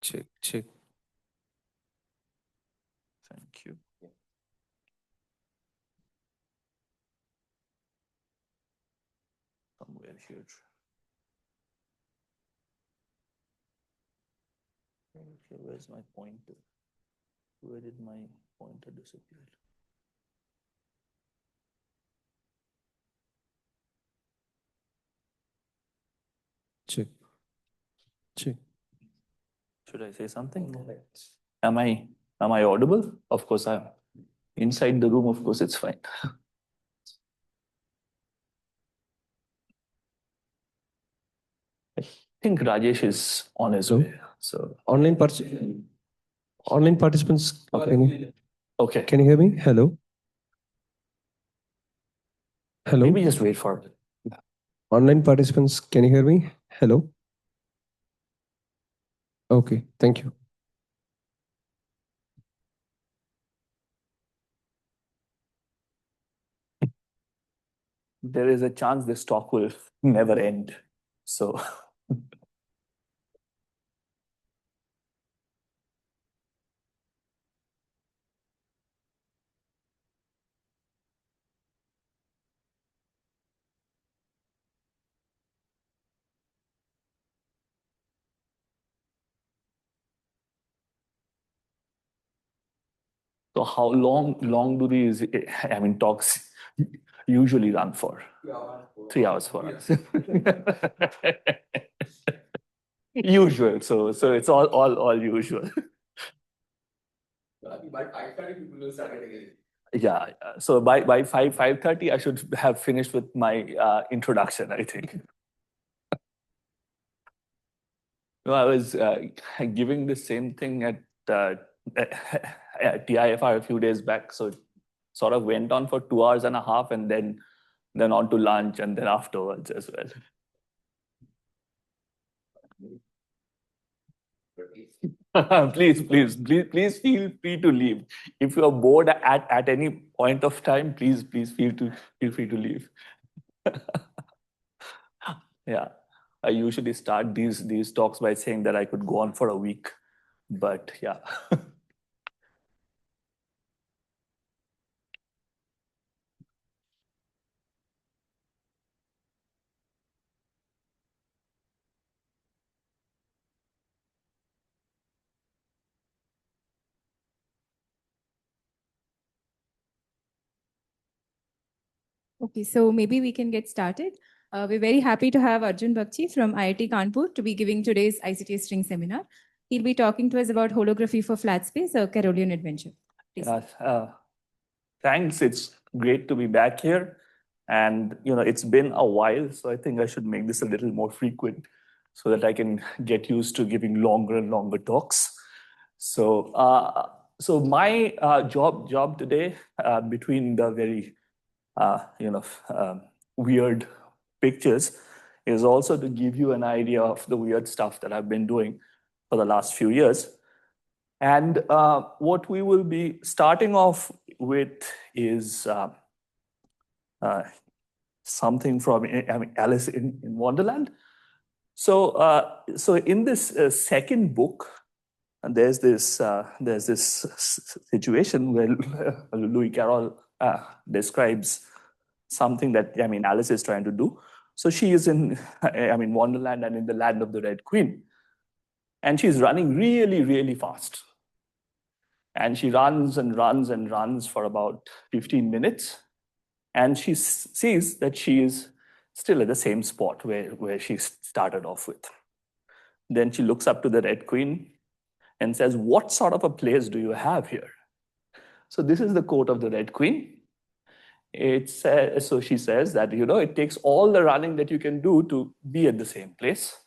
Check, check. Thank you. Somewhere here. Okay, where's my pointer? Where did my pointer disappear? Check. Check. Should I say something? Am I audible? Of course, I'm inside the room. Of course, it's fine. I think Rajesh is on his way. So Online participants. okay. Can you hear me? Hello. Hello. Maybe just wait for it. Online participants, can you hear me? Hello. Okay, thank you. There is a chance this talk will never end. So so how long do these talks usually run for? 3 hours for us. Usual. So it's all usual. Yeah. So by 5:30, I should have finished with my introduction, I think. No, I was giving the same thing at TIFR a few days back. So it sort of went on for 2 hours and a half, and then on to lunch, and then afterwards as well. Please feel free to leave. If you are bored at any point of time, please feel free to leave. Yeah, I usually start these talks by saying that I could go on for a week, but yeah. Okay, so maybe we can get started. We're very happy to have Arjun Bagchi from IIT Kanpur to be giving today's ICTS string seminar. He'll be talking to us about holography for flat space, a Carrollian adventure. Please. Thanks. It's great to be back here. And, it's been a while, so I think I should make this a little more frequent so that I can get used to giving longer and longer talks. So my job today, between the very, weird pictures, is also to give you an idea of the weird stuff that I've been doing for the last few years. And what we will be starting off with is something from Alice in Wonderland. So in this second book, and there's this situation where Louis Carroll describes something that Alice is trying to do. So she is in Wonderland and in the land of the Red Queen, and she's running really, really fast. And she runs and runs and runs for about 15 minutes. And she sees that she is still at the same spot where she started off with. Then she looks up to the Red Queen and says, "What sort of a place do you have here?" So this is the quote of the Red Queen. So she says that, it takes all the running that you can do to be at the same place.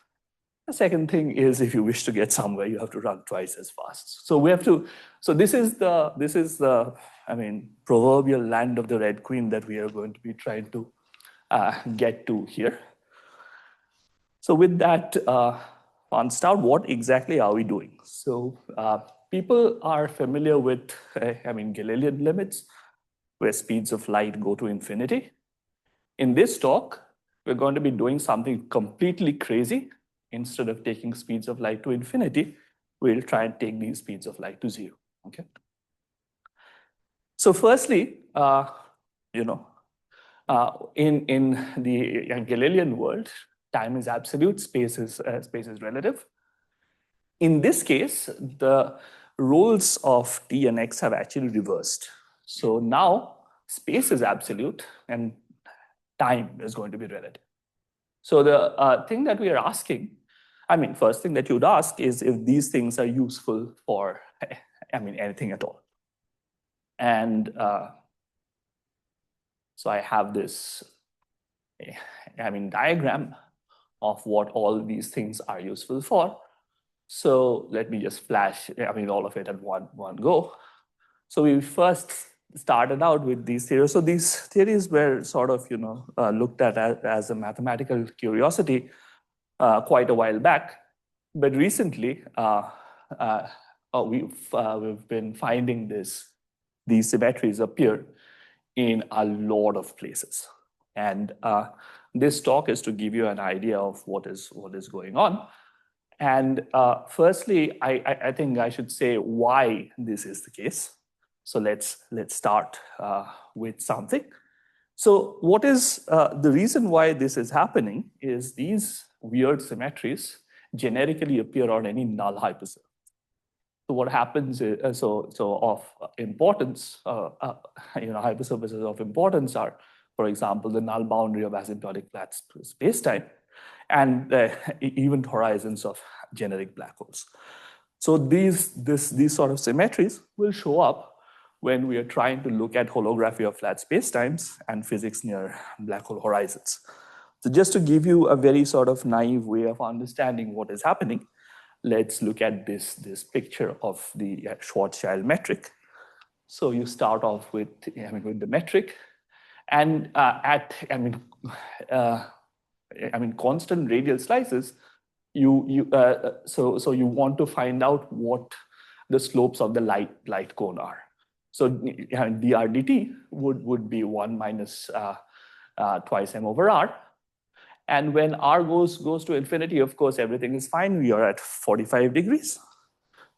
The second thing is, if you wish to get somewhere, you have to run twice as fast. So this is the proverbial land of the Red Queen that we are going to be trying to get to here. So with that, on start, what exactly are we doing? So people are familiar with, Galilean limits, where speeds of light go to infinity. In this talk, we're going to be doing something completely crazy. Instead of taking speeds of light to infinity, we'll try and take these speeds of light to 0. Okay. So firstly, in the Carrollian world, time is absolute, space is relative. In this case, the roles of t and x have actually reversed. So now space is absolute and time is going to be relative. So the thing that we are asking, first thing that you'd ask is if these things are useful for, anything at all. And so I have this, diagram of what all these things are useful for. So let me just flash, all of it at one go. So we first started out with these theories. So these theories were sort of, looked at as a mathematical curiosity quite a while back. But recently, we've been finding these symmetries appear in a lot of places. And this talk is to give you an idea of what is going on. And firstly, I think I should say why this is the case. So let's start with something. So what is the reason why this is happening is these weird symmetries generically appear on any null hypersurface. So what happens is, of importance, hypersurfaces of importance are, for example, the null boundary of asymptotic flat spacetime and event horizons of generic black holes. So these sort of symmetries will show up when we are trying to look at holography of flat spacetimes and physics near black hole horizons. So just to give you a very sort of naive way of understanding what is happening, let's look at this picture of the Schwarzschild metric. So you start off with the metric, and constant radial slices. So you want to find out what the slopes of the light cone are. So dRdt would be 1 minus twice m over r. And when r goes to infinity, of course, everything is fine. We are at 45 degrees.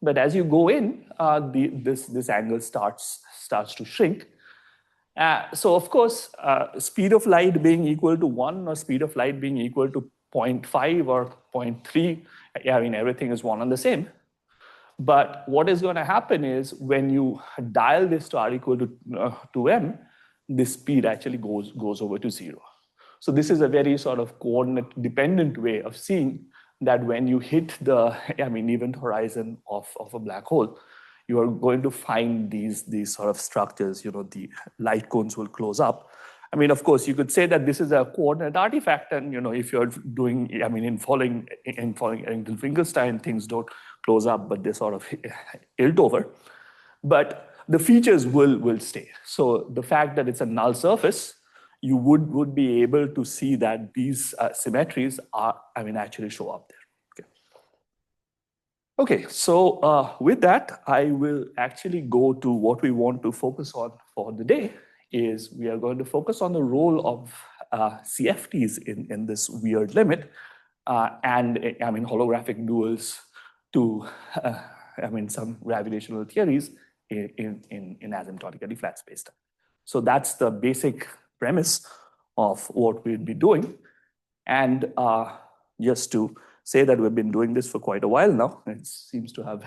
But as you go in, this angle starts to shrink. So of course, speed of light being equal to 1 or speed of light being equal to 0.5 or 0.3, everything is one and the same. But what is going to happen is when you dial this to r equal to 2m, the speed actually goes over to 0. So this is a very sort of coordinate-dependent way of seeing that when you hit the event horizon of a black hole, you are going to find these sort of structures. The light cones will close up. Of course, you could say that this is a coordinate artifact, and if you're doing, in following Engel-Finkelstein, things don't close up, but they sort of tilt over. But the features will stay. So the fact that it's a null surface, you would be able to see that these symmetries are, actually show up there. Okay, so with that, I will actually go to what we want to focus on for the day. Is we are going to focus on the role of CFTs in this weird limit, and holographic duals to some gravitational theories in asymptotically flat spacetime. So that's the basic premise of what we'll be doing. And just to say that we've been doing this for quite a while now, it seems to have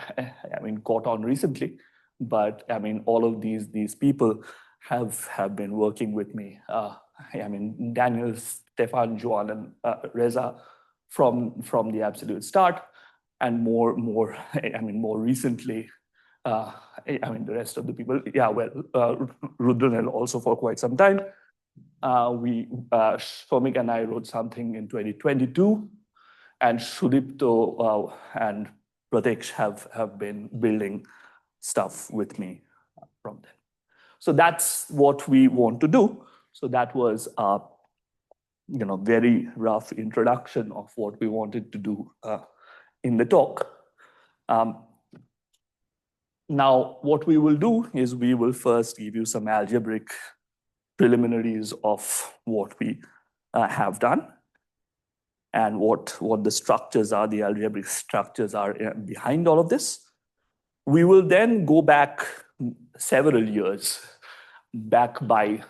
caught on recently, but all of these people have been working with me. Daniel, Stefan, Joan, and Reza from the absolute start, and more recently, the rest of the people. Rudranel also for quite some time. Shomik and I wrote something in 2022, and Sudipto and Pratesh have been building stuff with me from then. So that's what we want to do. So that was a very rough introduction of what we wanted to do in the talk. Now, what we will do is we will first give you some algebraic preliminaries of what we have done. and what the structures are, the algebraic structures are behind all of this. We will then go back several years, back by,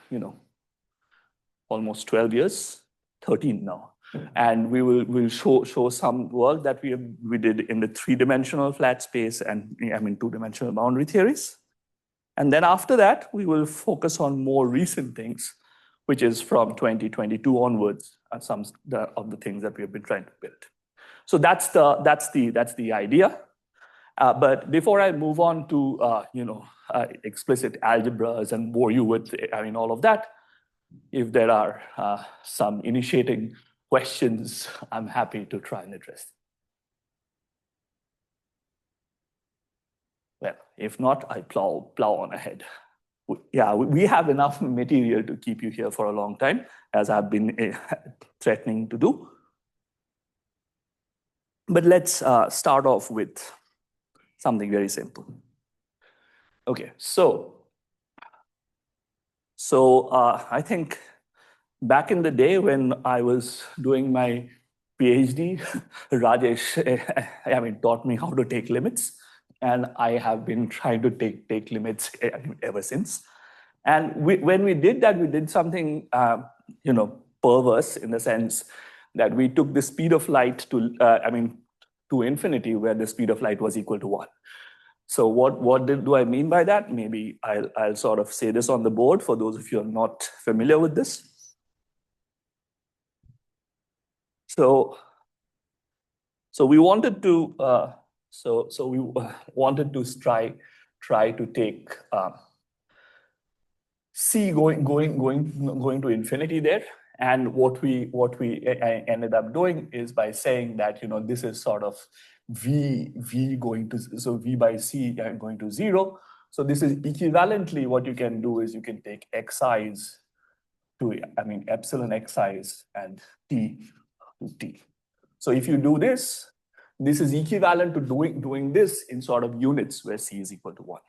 almost 12 years, 13 now. And we'll show some work that we did in the 3-dimensional flat space and 2-dimensional boundary theories. And then after that, we will focus on more recent things, which is from 2022 onwards, some of the things that we have been trying to build. So that's the idea. But before I move on to explicit algebras and bore you with all of that, if there are some initiating questions, I'm happy to try and address them. Well, if not, I plow on ahead. Yeah, we have enough material to keep you here for a long time, as I've been threatening to do. But let's start off with something very simple. Okay, so I think back in the day when I was doing my PhD, Rajesh taught me how to take limits. And I have been trying to take limits ever since. And when we did that, we did something perverse in the sense that we took the speed of light to infinity, where the speed of light was equal to 1. So what do I mean by that? Maybe I'll sort of say this on the board for those of you who are not familiar with this. So we wanted to try to take C going to infinity there, and what we ended up doing is by saying that this is sort of v going to, so v by c going to 0. So this is equivalently what you can do is you can take xi's to epsilon xi's and t to t. So if you do this is equivalent to doing this in sort of units where c is equal to 1.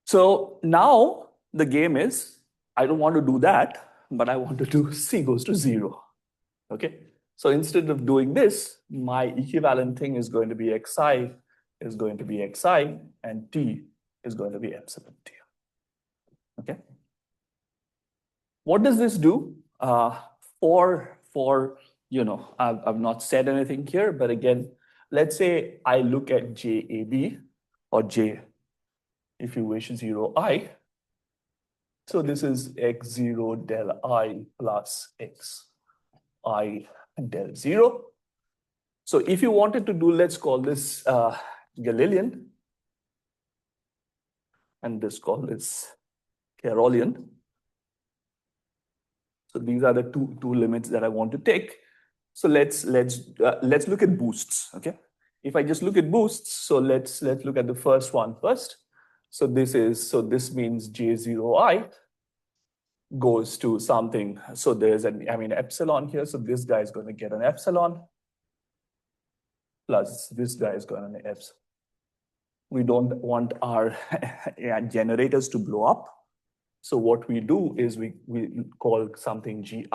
So now the game is, I don't want to do that, but I want to do c goes to 0. Okay? So instead of doing this, my equivalent thing is going to be xi is going to be xi, and t is going to be epsilon t. Okay? What does this do? I've not said anything here, but again, let's say I look at JAB or J, if you wish, 0i. So this is x0 del I plus xi del 0. So if you wanted to do, let's call this Galilean, and this call this Carrollian. So these are the two limits that I want to take. So let's look at boosts. Okay, if I just look at boosts, so let's look at the first one first. So this means J0i goes to something. So there's an epsilon here. So this guy is going to get an epsilon plus this guy is going to an epsilon. We don't want our generators to blow up. So what we do is we call something gi,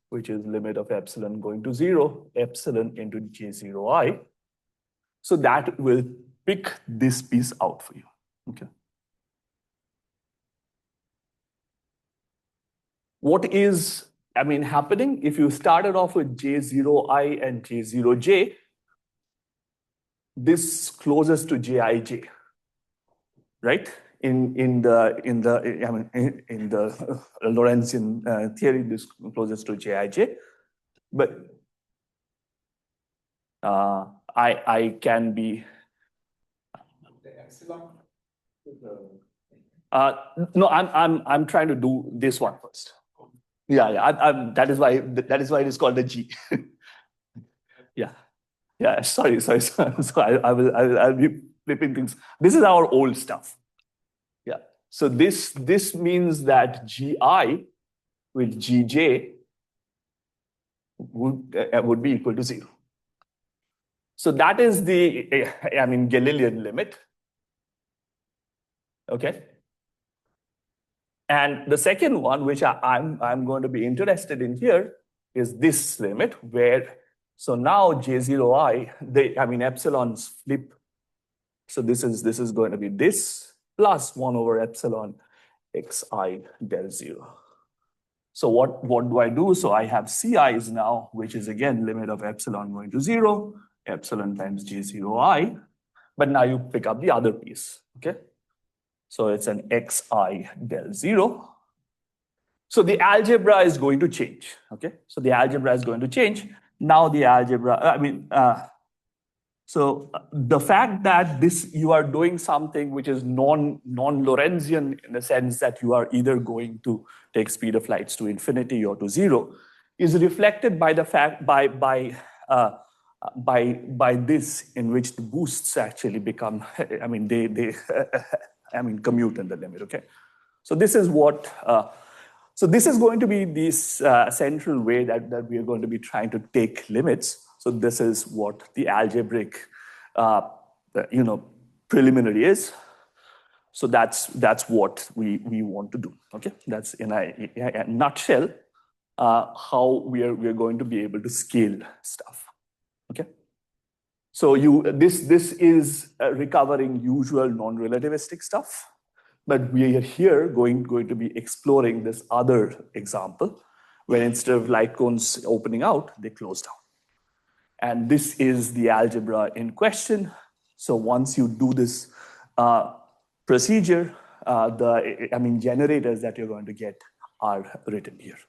which is limit of epsilon going to 0, epsilon into J0i. So that will pick this piece out for you. Okay. What is happening if you started off with J0i and J0j? This closest to Jij, right? In the Lorentzian theory, this closest to Jij, but I can be. No, I'm trying to do this one first. Yeah. That is why it is called a G. Yeah. Sorry. So I'll be flipping things. This is our old stuff. Yeah. So this means that GI with GJ would be equal to 0. So that is the Galilean limit. Okay. And the second one, which I'm going to be interested in here, is this limit where, so now J0I, epsilons flip. So this is going to be this plus 1 over epsilon xi del 0. So what do I do? So I have Ci's now, which is again limit of epsilon going to 0, epsilon times J0I. But now you pick up the other piece, okay? So it's an xi del 0. So the algebra is going to change, okay? So the algebra is going to change. Now the algebra, the fact that you are doing something which is non-Lorentzian in the sense that you are either going to take speed of lights to infinity or to 0 is reflected by the fact by this, in which the boosts actually become, they commute in the limit, okay? So this is what, so this is going to be this central way that we are going to be trying to take limits. So this is what the algebraic, preliminary is. So that's what we want to do, okay? That's in a nutshell how we are going to be able to scale stuff, okay? So this is recovering usual non-relativistic stuff. But we are here going to be exploring this other example where instead of light cones opening out, they close down. And this is the algebra in question. So once you do this procedure, the generators that you're going to get are written here.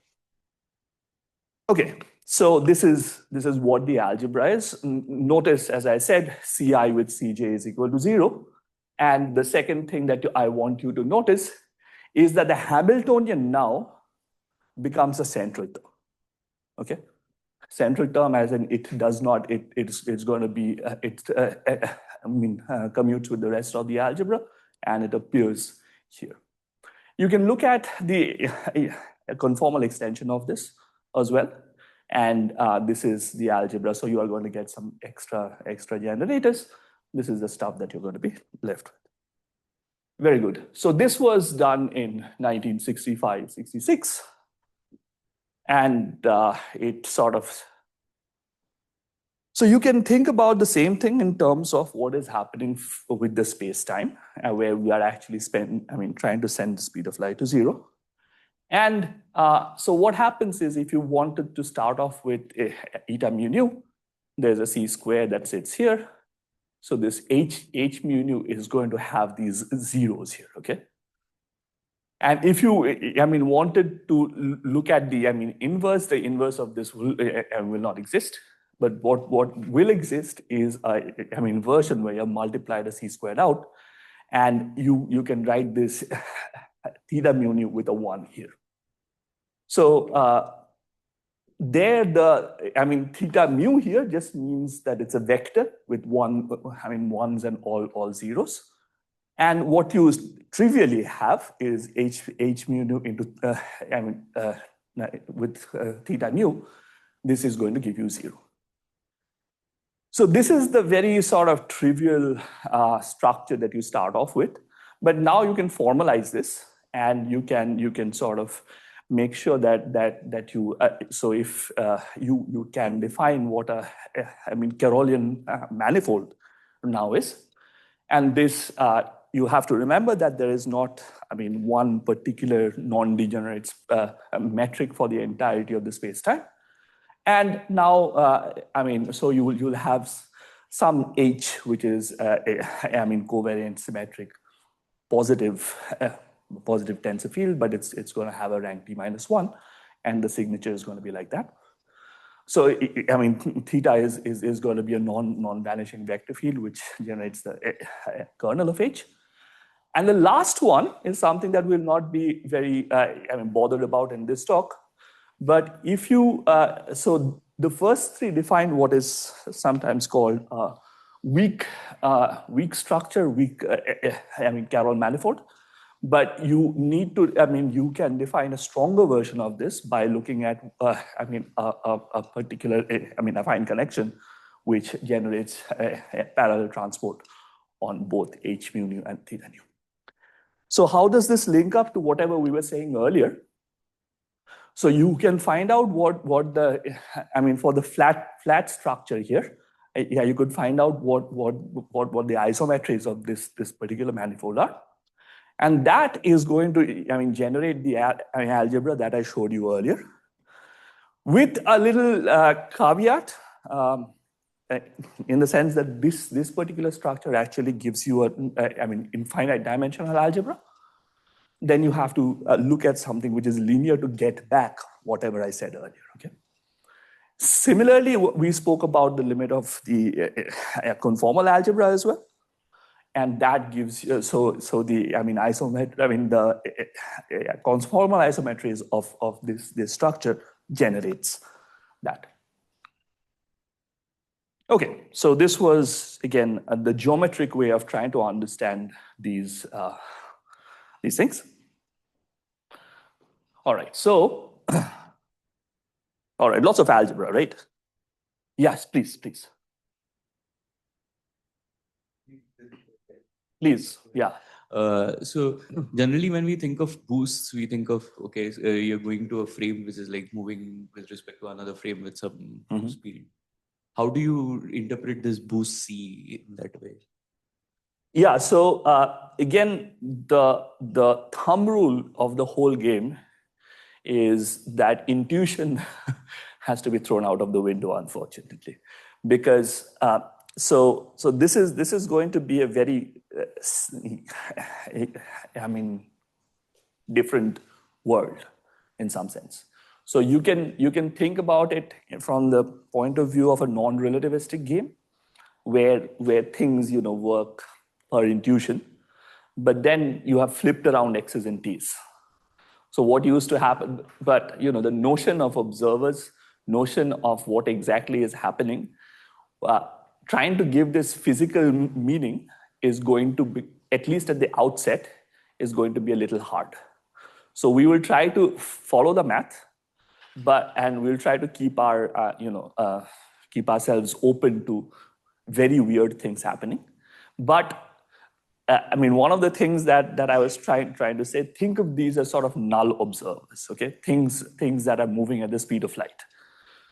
Okay, so this is what the algebra is. Notice, as I said, Ci with Cj is equal to 0. And the second thing that I want you to notice is that the Hamiltonian now becomes a central term, okay? Central term as in it does not, it's going to be, commutes with the rest of the algebra, and it appears here. You can look at the conformal extension of this as well. And this is the algebra. So you are going to get some extra generators. This is the stuff that you're going to be left with. Very good. So this was done in 1965-66. And it sort of, so you can think about the same thing in terms of what is happening with the space-time, where we are actually trying to send the speed of light to 0. And so what happens is if you wanted to start off with eta mu nu, there's a c square that sits here. So this h mu nu is going to have these zeros here, okay? And if you, wanted to look at the, inverse, the inverse of this will not exist. But what will exist is a, inversion where you multiply the c squared out, and you can write this theta mu nu with a 1 here. So theta mu here just means that it's a vector with ones and all zeros. And what you trivially have is h mu nu into, with theta nu, this is going to give you 0. So this is the very sort of trivial structure that you start off with. But now you can formalize this, and you can sort of make sure that you, so if you can define what a, Carrollian manifold now is. And this, you have to remember that there is not, one particular non-degenerate metric for the entirety of the space-time. And now, so you'll have some H, which is, covariant symmetric positive tensor field, but it's going to have a rank t-1, and the signature is going to be like that. So, theta is going to be a non-vanishing vector field, which generates the kernel of H. And the last one is something that we'll not be very bothered about in this talk. But if you, so the first three define what is sometimes called weak structure, Carroll manifold. But you need to, you can define a stronger version of this by looking at, a particular, affine connection, which generates a parallel transport on both h mu nu and theta nu. So how does this link up to whatever we were saying earlier? So you can find out what the, I mean, for the flat structure here, yeah, you could find out what the isometries of this particular manifold are. And that is going to, I mean, generate the algebra that I showed you earlier. With a little caveat, in the sense that this particular structure actually gives you I mean, infinite dimensional algebra. Then you have to look at something which is linear to get back whatever I said earlier. Okay. Similarly, we spoke about the limit of the conformal algebra as well, and that gives you, so the, I mean, isometry, I mean, the conformal isometries of this structure generates that. Okay, so this was again the geometric way of trying to understand these things. All right, so all right, lots of algebra, right? Yes, please. Please, yeah. So generally when we think of boosts, we think of, okay, you're going to a frame which is like moving with respect to another frame with some speed. How do you interpret this boost C in that way? Yeah, so again, the thumb rule of the whole game is that intuition has to be thrown out of the window, unfortunately, because so this is going to be a very I mean, different world in some sense. So you can think about it from the point of view of a non-relativistic game, where things work per intuition, but then you have flipped around X's and T's. So what used to happen, but the notion of observers, notion of what exactly is happening, trying to give this physical meaning is going to be, at least at the outset, is going to be a little hard. So we will try to follow the math, and we'll try to keep our keep ourselves open to very weird things happening. But I mean, one of the things that I was trying to say, think of these as sort of null observers, okay? Things that are moving at the speed of light.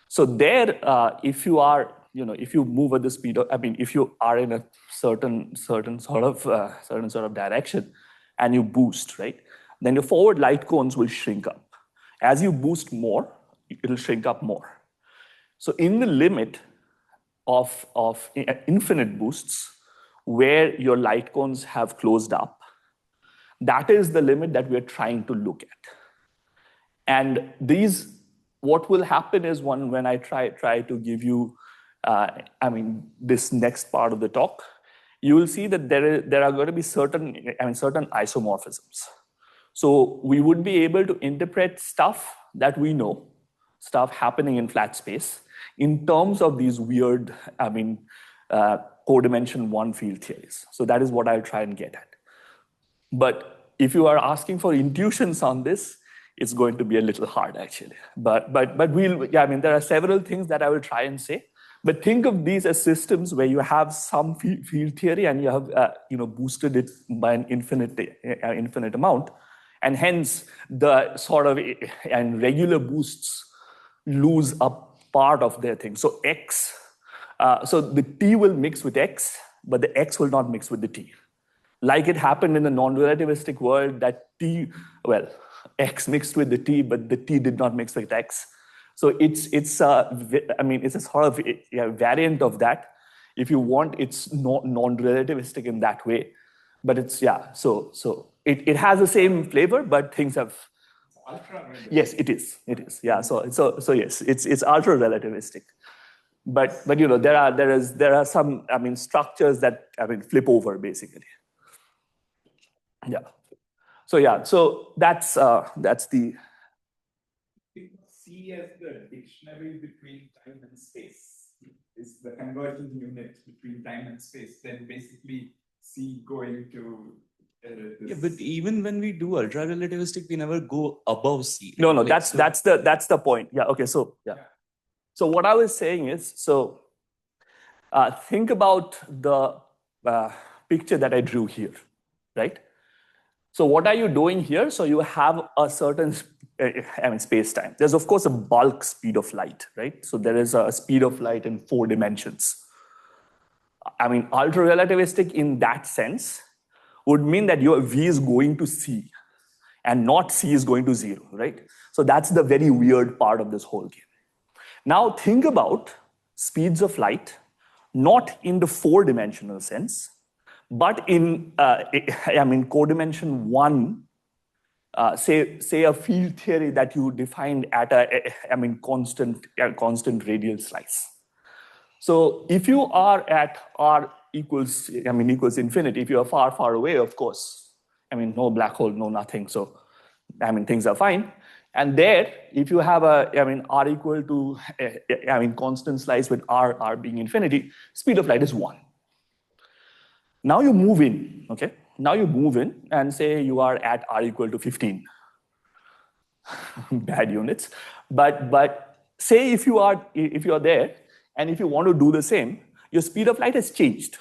So there, if you are, if you move at the speed of, I mean, if you are in a certain sort of direction, and you boost, right? Then your forward light cones will shrink up. As you boost more, it'll shrink up more. So in the limit of infinite boosts, where your light cones have closed up, that is the limit that we're trying to look at. And what will happen is when I try to give you, I mean, this next part of the talk, you will see that there are going to be certain isomorphisms. So we would be able to interpret stuff that we know, stuff happening in flat space, in terms of these weird, I mean, co-dimension one field theories. So that is what I'll try and get at. But if you are asking for intuitions on this, it's going to be a little hard, actually. But I mean, there are several things that I will try and say. But think of these as systems where you have some field theory and you have boosted it by an infinite amount, and hence the sort of and regular boosts lose a part of their thing. So X, so the T will mix with X, but the X will not mix with the T. Like it happened in the non-relativistic world, that T, well, X mixed with the T, but the T did not mix with X. So it's I mean, it's a sort of variant of that. If you want, it's non-relativistic in that way. But it's, so it has the same flavor, but things have. Ultra-relativistic. Yes, it is. Yeah. So yes, it's ultra-relativistic. But there are some, I mean, structures that, I mean, flip over basically. Yeah. So that's the. C as the dictionary between time and space is the convergent unit between time and space. Then basically C going to. Yeah, but even when we do ultra relativistic, we never go above C. No, that's the point. Yeah. Okay. So yeah. So what I was saying is, think about the picture that I drew here, right? So what are you doing here? So you have a certain space-time. There's of course a bulk speed of light, right? So there is a speed of light in 4 dimensions. Ultra-relativistic in that sense would mean that your V is going to C and not C is going to 0, right? So that's the very weird part of this whole game. Now think about speeds of light, not in the 4-dimensional sense, but in codimension 1, say a field theory that you defined at a constant radial slice. So if you are at R equals infinity, if you are far, far away, of course, no black hole, no nothing. So, things are fine. And there, if you have R equal to, constant slice with R being infinity, speed of light is 1. Now you move in, okay? Now you move in and say you are at R equal to 15. Bad units. But say if you are there, and if you want to do the same, your speed of light has changed.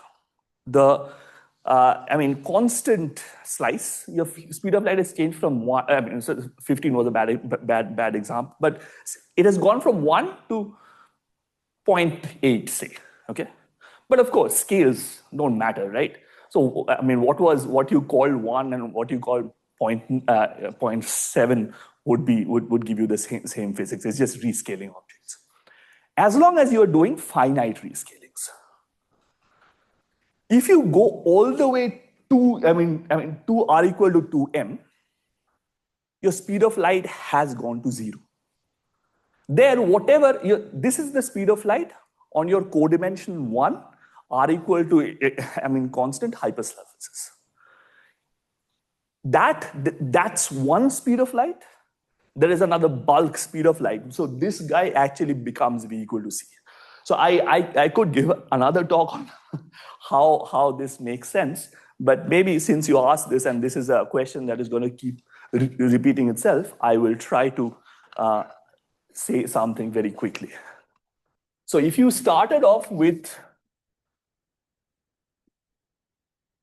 The constant slice, your speed of light has changed from 1. So 15 was a bad example, but it has gone from 1 to 0.8, say. Okay, but of course scales don't matter, right? So what you call 1 and what you call 0.7 would give you the same physics. It's just rescaling objects. As long as you're doing finite rescalings. If you go all the way to, to R equal to 2m, your speed of light has gone to 0. There, this is the speed of light on your codimension 1, R equal to, constant hypersurfaces. That's one speed of light. There is another bulk speed of light. So this guy actually becomes V equal to C. So I could give another talk on how this makes sense, but maybe since you asked this and this is a question that is going to keep repeating itself, I will try to say something very quickly. So if you started off with,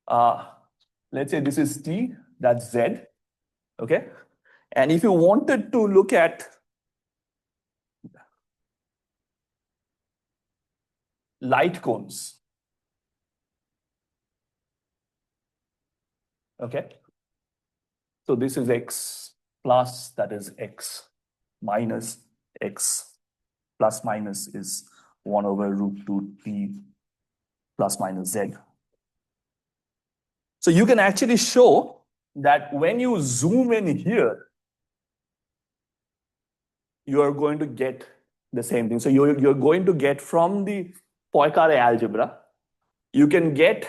let's say this is T, that's Z, okay? And if you wanted to look at light cones, okay? So this is X plus, that is X minus, X plus minus is 1 over root 2 T plus minus Z. So you can actually show that when you zoom in here, you are going to get the same thing. So you're going to get from the Poincare algebra, you can get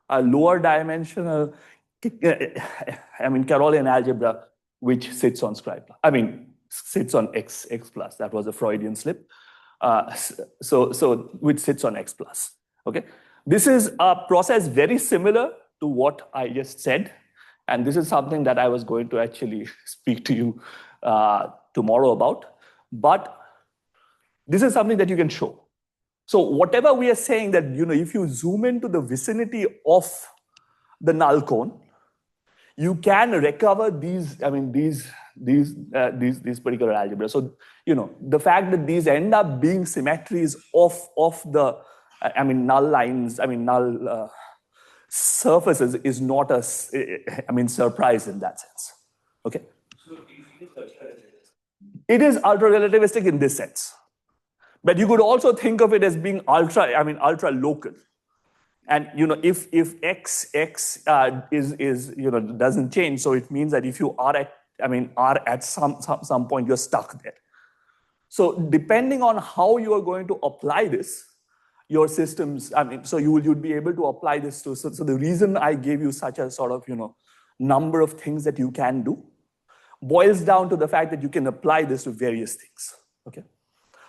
a lower dimensional, Carrollian algebra, which sits on scribe, sits on X plus. That was a Freudian slip. So which sits on X plus. Okay, this is a process very similar to what I just said, and this is something that I was going to actually speak to you tomorrow about. But this is something that you can show. So whatever we are saying that, if you zoom into the vicinity of the null cone, you can recover these particular algebra. So, the fact that these end up being symmetries of the, null lines, null surfaces is not a, surprise in that sense. Okay. So it is ultra-relativistic in this sense. But you could also think of it as being ultra local. And if x is doesn't change, so it means that if you are at some point you're stuck there. So depending on how you are going to apply this, your systems, so you'd be able to apply this to. So the reason I gave you such a sort of number of things that you can do boils down to the fact that you can apply this to various things. Okay.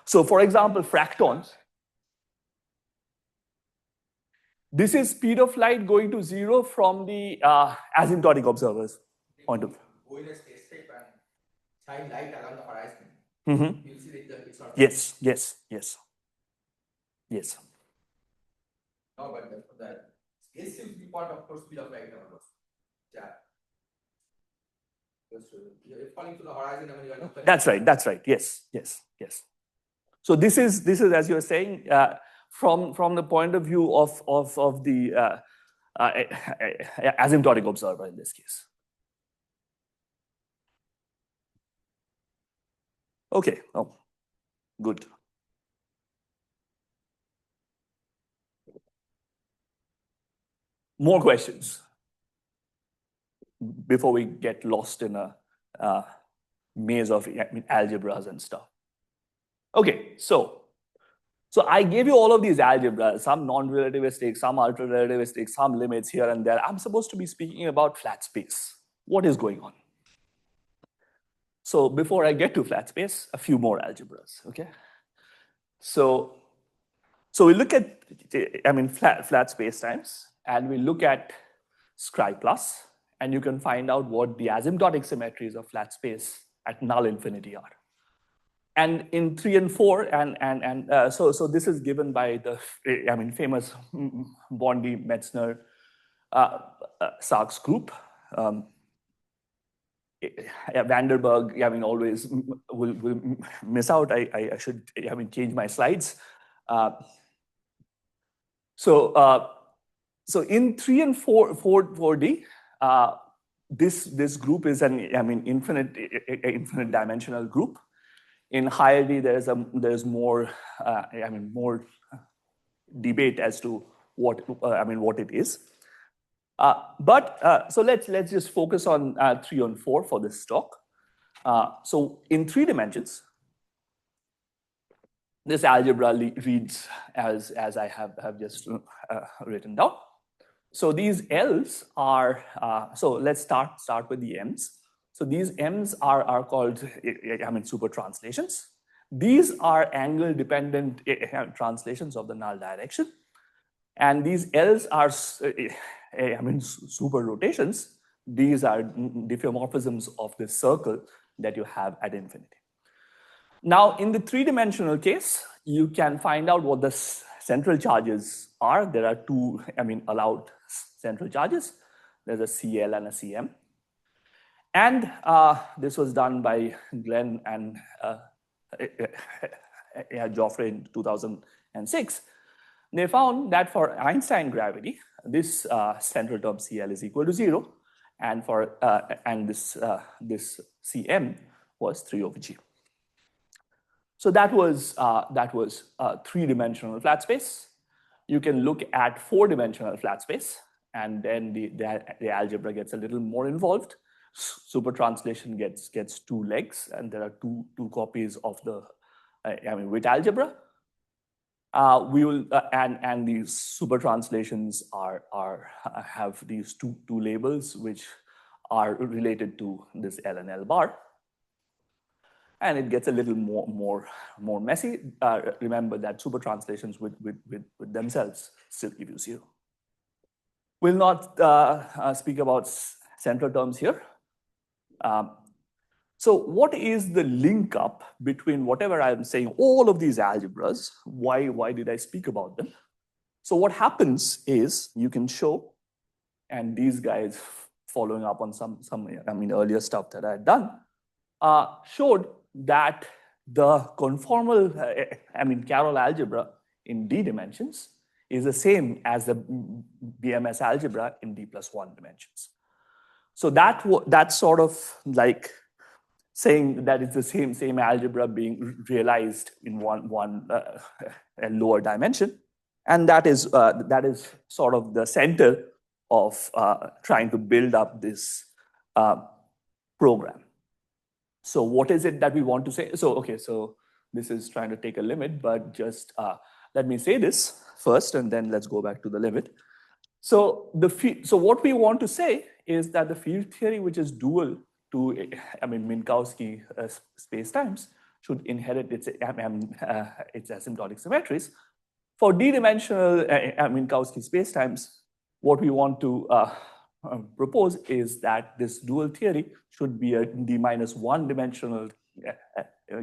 So for example, fractons. This is speed of light going to 0 from the asymptotic observer's point of view. Go in a space tape and shine light along the horizon. Mm-hmm. You'll see the sort of. Yes. No, but the space seems to be part of course speed of light. Yeah. You're falling to the horizon. I mean, you're not That's right. That's right. Yes. Yes. Yes. So this is as you were saying from the point of view of the asymptotic observer in this case. Okay. Oh, good. More questions before we get lost in a maze of algebras and stuff. Okay, so I gave you all of these algebras, some non-relativistic, some ultra-relativistic, some limits here and there. I'm supposed to be speaking about flat space. What is going on? So before I get to flat space, a few more algebras, okay? So we look at, flat space-times, and we look at Scri+, and you can find out what the asymptotic symmetries of flat space at null infinity are. And in 3 and 4, so this is given by the famous Bondi, Metzner, Sachs group. Vanderberg, always will miss out. I should change my slides. So in 3 and 4D, this group is an infinite dimensional group. In higher D, there's more more debate as to what it is. So let's just focus on 3 and 4 for this talk. So in 3 dimensions, this algebra reads as I have just written down. So these L's are so let's start with the M's. So these M's are called super translations. These are angle dependent translations of the null direction, and these L's are super rotations. These are diffeomorphisms of this circle that you have at infinity. Now, in the 3-dimensional case, you can find out what the central charges are. There are 2 allowed central charges. There's a CL and a CM. And this was done by Glenn and Joffre in 2006. They found that for Einstein gravity, this central term CL is equal to 0, and for this CM was 3 over G. So that was 3-dimensional flat space. You can look at 4-dimensional flat space, and then the algebra gets a little more involved. Super translation gets 2 legs, and there are two copies of the Witt algebra. We will and these super translations have these two labels which are related to this L and L bar. And it gets a little more messy. Remember that super translations with themselves still give you 0. We'll not speak about central terms here. So what is the link up between whatever I'm saying, all of these algebras? Why did I speak about them? So what happens is you can show, and these guys following up on some earlier stuff that I had done, showed that the conformal Carroll algebra in D dimensions is the same as the BMS algebra in D+1 dimensions. So that's sort of like saying that it's the same algebra being realized in one a lower dimension, and that is sort of the center of trying to build up this program. So what is it that we want to say? So this is trying to take a limit, but just let me say this first, and then let's go back to the limit. So what we want to say is that the field theory, which is dual to Minkowski spacetimes, should inherit its asymptotic symmetries. For D-dimensional Minkowski spacetimes, what we want to propose is that this dual theory should be a D-1 dimensional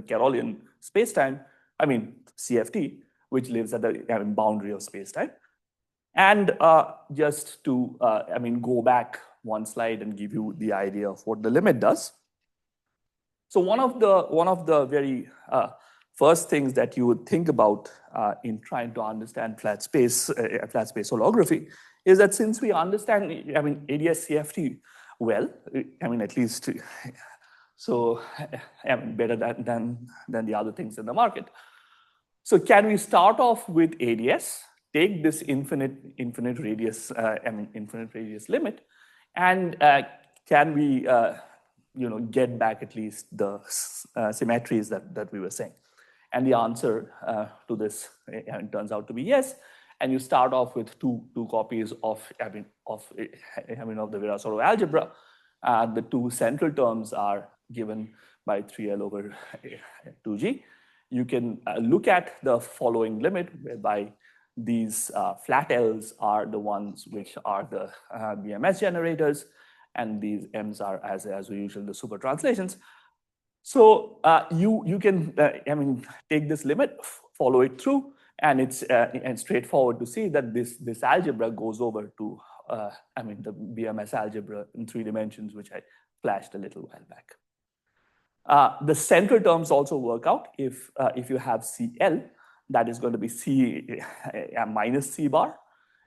Carrollian spacetime, CFT, which lives at the boundary of spacetime. And just to go back one slide and give you the idea of what the limit does. So one of the very first things that you would think about in trying to understand flat space holography is that since we understand, ADS CFT well, at least, so better than the other things in the market. So can we start off with ADS, take this infinite radius limit, and can we get back at least the symmetries that we were saying? And the answer to this turns out to be yes. And you start off with two copies of the Virasoro algebra. The two central terms are given by 3L over 2G. You can look at the following limit, whereby these flat L's are the ones which are the BMS generators, and these M's are, as usual, the super translations. So you can take this limit, follow it through, and it's straightforward to see that this algebra goes over to the BMS algebra in 3 dimensions, which I flashed a little while back. The central terms also work out. If you have CL, that is going to be C minus C bar.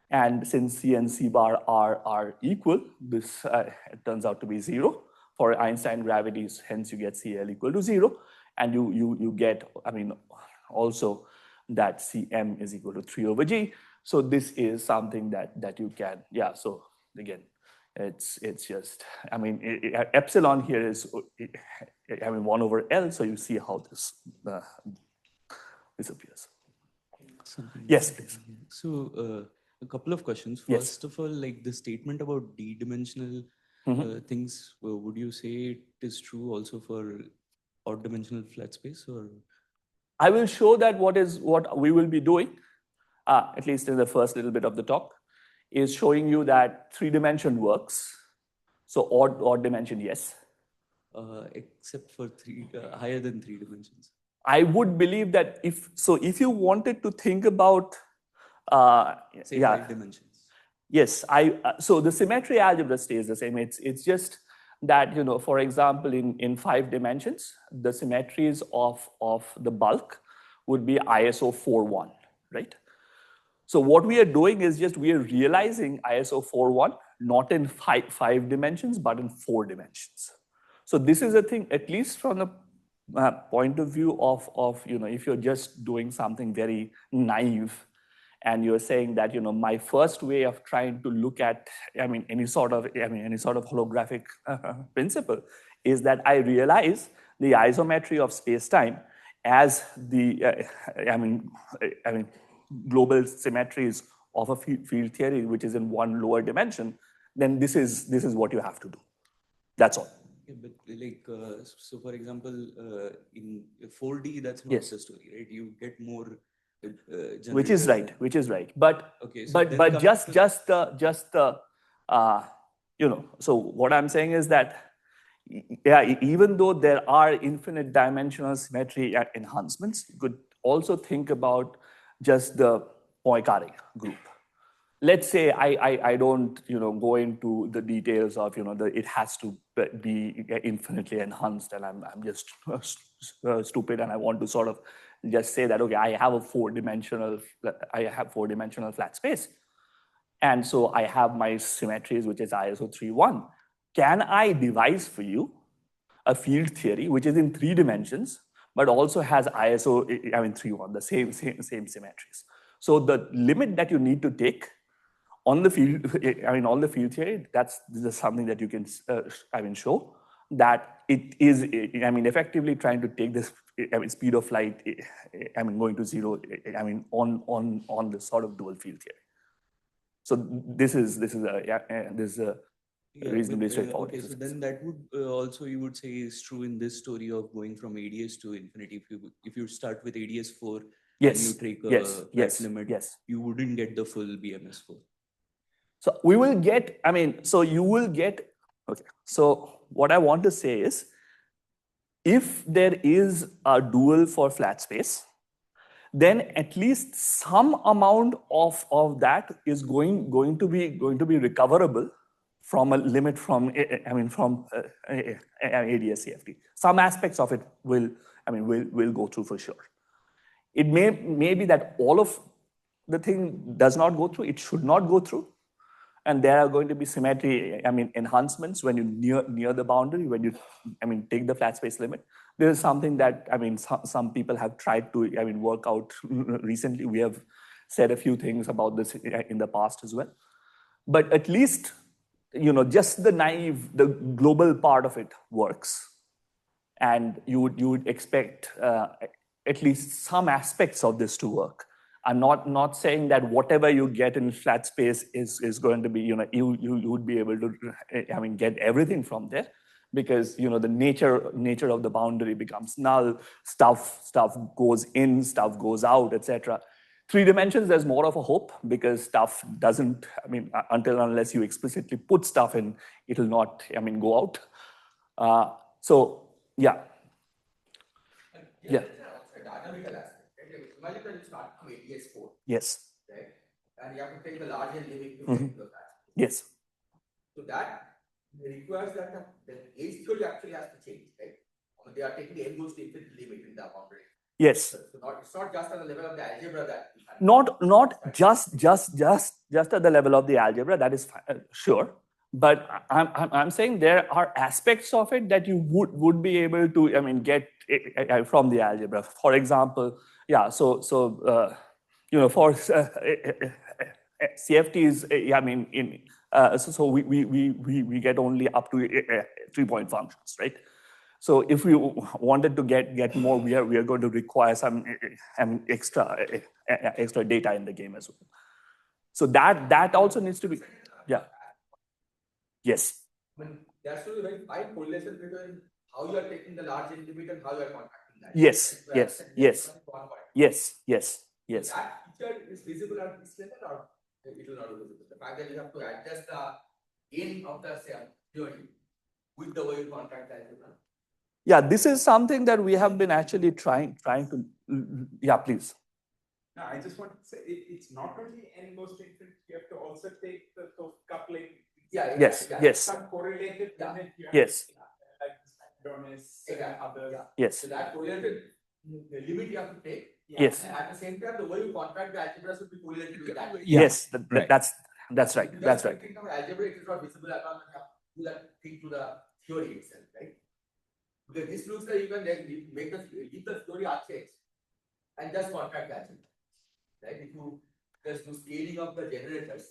And since C and C bar are equal, this it turns out to be 0 for Einstein gravities. Hence, you get CL equal to 0, and you get also that Cm is equal to 3 over G. So this is something that you can, so again, it's just, epsilon here is 1 over L, so you see how this disappears. Yes, please. So a couple of questions. Yes. First of all, like the statement about D-dimensional things, would you say it is true also for odd dimensional flat space, or? I will show that what we will be doing, at least in the first little bit of the talk, is showing you that 3-dimension works. So odd dimension, yes. Except for higher than 3 dimensions. I would believe that if you wanted to think about, say 5 dimensions. Yes, so the symmetry algebra stays the same. It's just that, for example, in 5 dimensions, the symmetries of the bulk would be ISO 4.1, right? So what we are doing is just we are realizing ISO 4.1 not in five dimensions, but in 4 dimensions. So this is a thing, at least from the point of view of if you're just doing something very naive, and you're saying that my first way of trying to look at any sort of holographic principle is that I realize the isometry of space-time as the global symmetries of a field theory which is in one lower dimension, then this is what you have to do. That's all. Yeah, but like so for example, in 4D, that's not Yes. the story, right? You get more. Which is right. But okay, so but just the so what I'm saying is that even though there are infinite dimensional symmetry enhancements, you could also think about just the Poincare group. Let's say I don't go into the details of it has to be infinitely enhanced, and I'm just stupid, and I want to sort of just say that okay, I have 4-dimensional flat space, and so I have my symmetries, which is ISO 3.1. Can I devise for you a field theory which is in 3 dimensions, but also has ISO 3.1, the same symmetries? So the limit that you need to take on the field, all the field theory, this is something that you can, show that it is, effectively trying to take this, speed of light, going to 0, on the sort of dual field theory. So this is a reasonably straightforward. Okay, so then that would also, you would say, is true in this story of going from ADS to infinity. If you start with ADS 4 and you take a flat limit, you wouldn't get the full BMS 4. So we will get, so you will get, okay. So what I want to say is, if there is a dual for flat space, then at least some amount of that is going to be recoverable from a limit from ADS CFT. Some aspects of it will go through for sure. It may be that all of the thing does not go through. It should not go through, and there are going to be symmetry enhancements when you near the boundary, when you take the flat space limit. This is something that some people have tried to work out recently. We have said a few things about this in the past as well, but at least just the global part of it works, and you would expect at least some aspects of this to work. I'm not saying that whatever you get in flat space is going to be you would be able to get everything from there, because the nature of the boundary becomes null. Stuff goes in, stuff goes out, etc. 3 dimensions, there's more of a hope, because stuff doesn't, unless you explicitly put stuff in, it'll not, go out. So, yeah. Yeah. Dynamical aspect. Imagine that you start from ADS4. Yes. Right? And you have to take the larger limit to get to the flat. Yes. So that requires that the age theory actually has to change, right? They are taking the n goes to infinity limit in the boundary. Yes. So it's not just at the level of the algebra that. Not just at the level of the algebra. That is sure. But I'm saying there are aspects of it that you would be able to get from the algebra. For example, yeah. So for CFTs, so we get only up to 3-point functions, right? So if we wanted to get more, we are going to require some extra data in the game as well. So that also needs to be, yeah. Yes. There should be very fine correlation between how you are taking the large limit and how you are contracting that. Yes. That feature is visible at this level, or it will not be visible. The fact that you have to adjust the end of the theory with the way you contract the algebra. Yeah, this is something that we have been actually trying to. Yeah, please. No, I just want to say it's not only n goes to infinity. You have to also take the coupling. Yes. Some correlated limit. Yes. Like Donis and others. Yes. So that correlated the limit you have to take. Yes. And at the same time, the way you contract the algebra should be correlated with that. Yes, that's right. That's right. Thinking of algebra, it is not visible at all. You have to do that thing to the theory itself, right? Because this looks like you can leave the theory unchanged and just contract the algebra, right? If you just do scaling of the generators.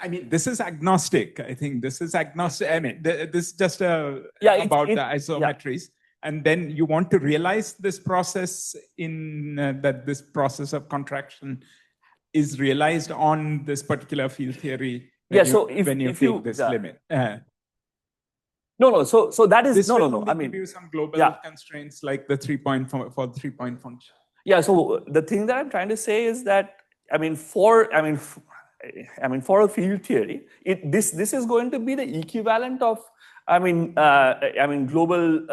I mean, this is agnostic. I think this is agnostic. I mean, this is just about the isometries. Yeah. And then you want to realize this process in that this process of contraction is realized on this particular field theory. So when you take this limit. No. So that is this no. I mean, give you some global constraints like the 3-point for the 3-point function. Yeah. So the thing that I'm trying to say is that for a field theory, this is going to be the equivalent of global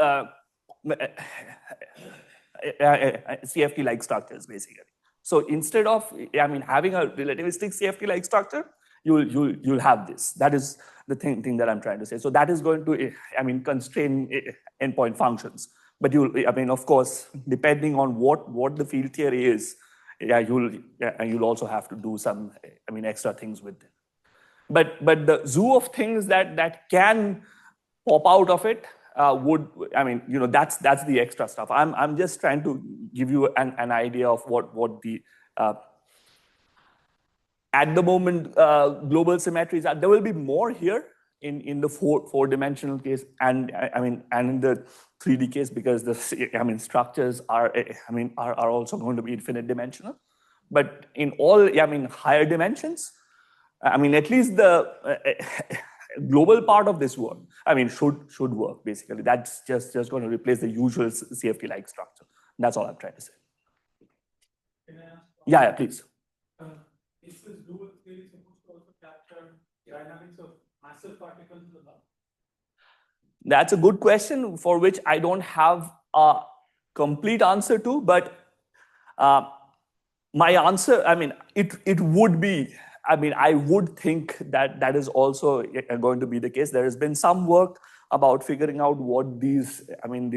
CFT-like structures basically. So instead of having a relativistic CFT-like structure, you'll have this. That is the thing that I'm trying to say. So that is going to constrain endpoint functions. But of course, depending on what the field theory is, you'll also have to do some extra things with it. But the zoo of things that can pop out of it that's the extra stuff. I'm just trying to give you an idea of what the at the moment global symmetries are. There will be more here in the four-dimensional case and in the 3D case, because the structures are also going to be infinite dimensional. But in all higher dimensions, at least the global part of this work should work basically. That's just going to replace the usual CFT-like structure. That's all I'm trying to say. Can I ask? Yeah, please. Is this dual theory supposed to also capture dynamics of massive particles in the lab? That's a good question for which I don't have a complete answer to, but my answer, it would be I mean, I would think that that is also going to be the case. There has been some work about figuring out what these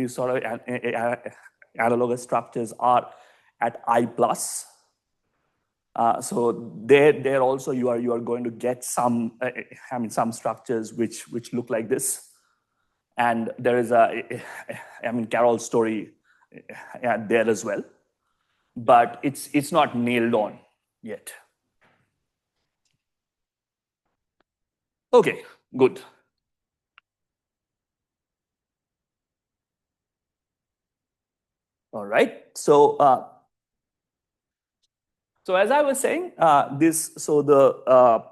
sort of analogous structures are at I plus. So there also you are going to get some some structures which look like this, and there is Carroll's story there as well, but it's not nailed on yet. Okay, good. All right. So as I was saying, the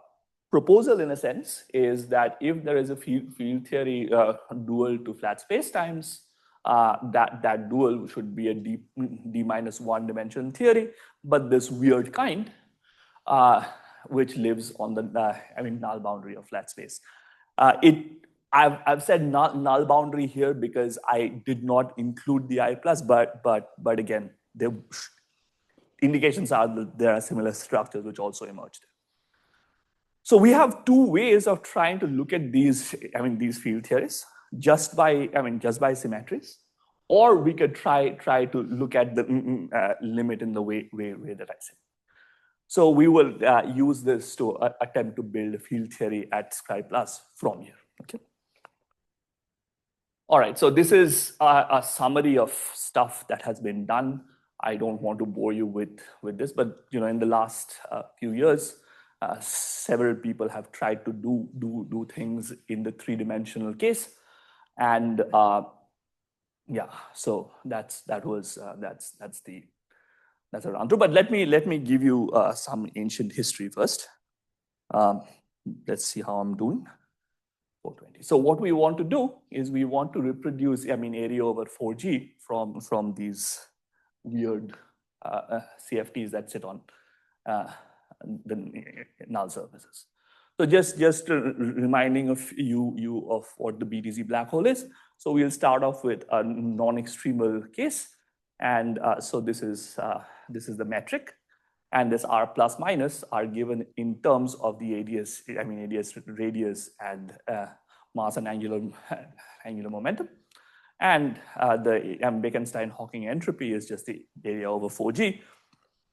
proposal in a sense is that if there is a field theory dual to flat spacetimes, that dual should be a D-1 dimension theory, but this weird kind, which lives on the null boundary of flat space. I've said null boundary here because I did not include the I plus, but again, the indications are that there are similar structures which also emerged. So we have two ways of trying to look at these field theories, just by symmetries, or we could try to look at the limit in the way that I said. So we will use this to attempt to build a field theory at Sky Plus from here. Okay. All right. So this is a summary of stuff that has been done. I don't want to bore you with this, but in the last few years, several people have tried to do things in the three-dimensional case, and yeah. So that's a run through. But let me give you some ancient history first. Let's see how I'm doing. 420. So what we want to do is we want to reproduce area over 4G from these weird CFTs that sit on the null surfaces. So just reminding of you of what the BTC black hole is. So we'll start off with a non-extremal case, and so this is the metric, and this R plus minus are given in terms of the ADS radius and mass and angular momentum. And the Bekenstein-Hawking entropy is just the area over 4G.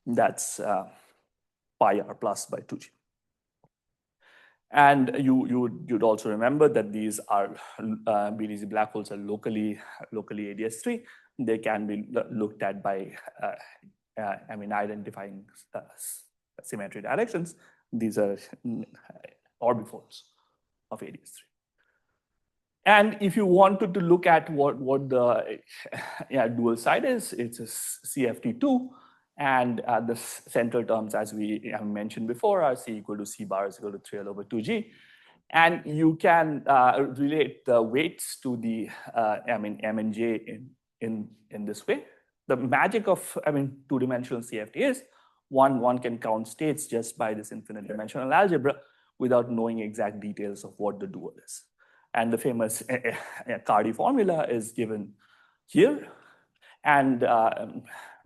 That's pi R plus by 2G. And you'd also remember that these are BTC black holes are locally ADS3. They can be looked at by identifying symmetry directions. These are orbifolds of ADS3. And if you wanted to look at what the dual side is, it's a CFT2, and the central terms, as we mentioned before, are C equal to C bar is equal to 3L over 2G. And you can relate the weights to the M and J in this way. The magic of two-dimensional CFT is one can count states just by this infinite dimensional algebra without knowing exact details of what the dual is. And the famous Cardi formula is given here. And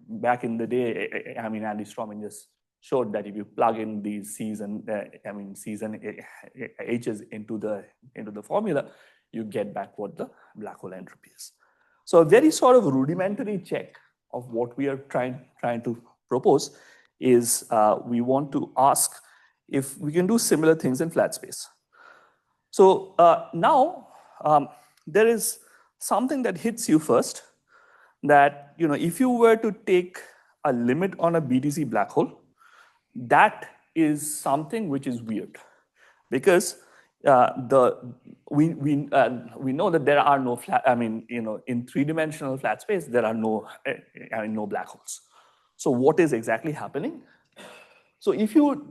back in the day, Andy Stroman just showed that if you plug in these C's and C's and H's into the formula, you get back what the black hole entropy is. So a very sort of rudimentary check of what we are trying to propose is we want to ask if we can do similar things in flat space. So now there is something that hits you first, that if you were to take a limit on a BTC black hole, that is something which is weird, because we know that there are no flat. In three-dimensional flat space there are no black holes. So what is exactly happening? So if you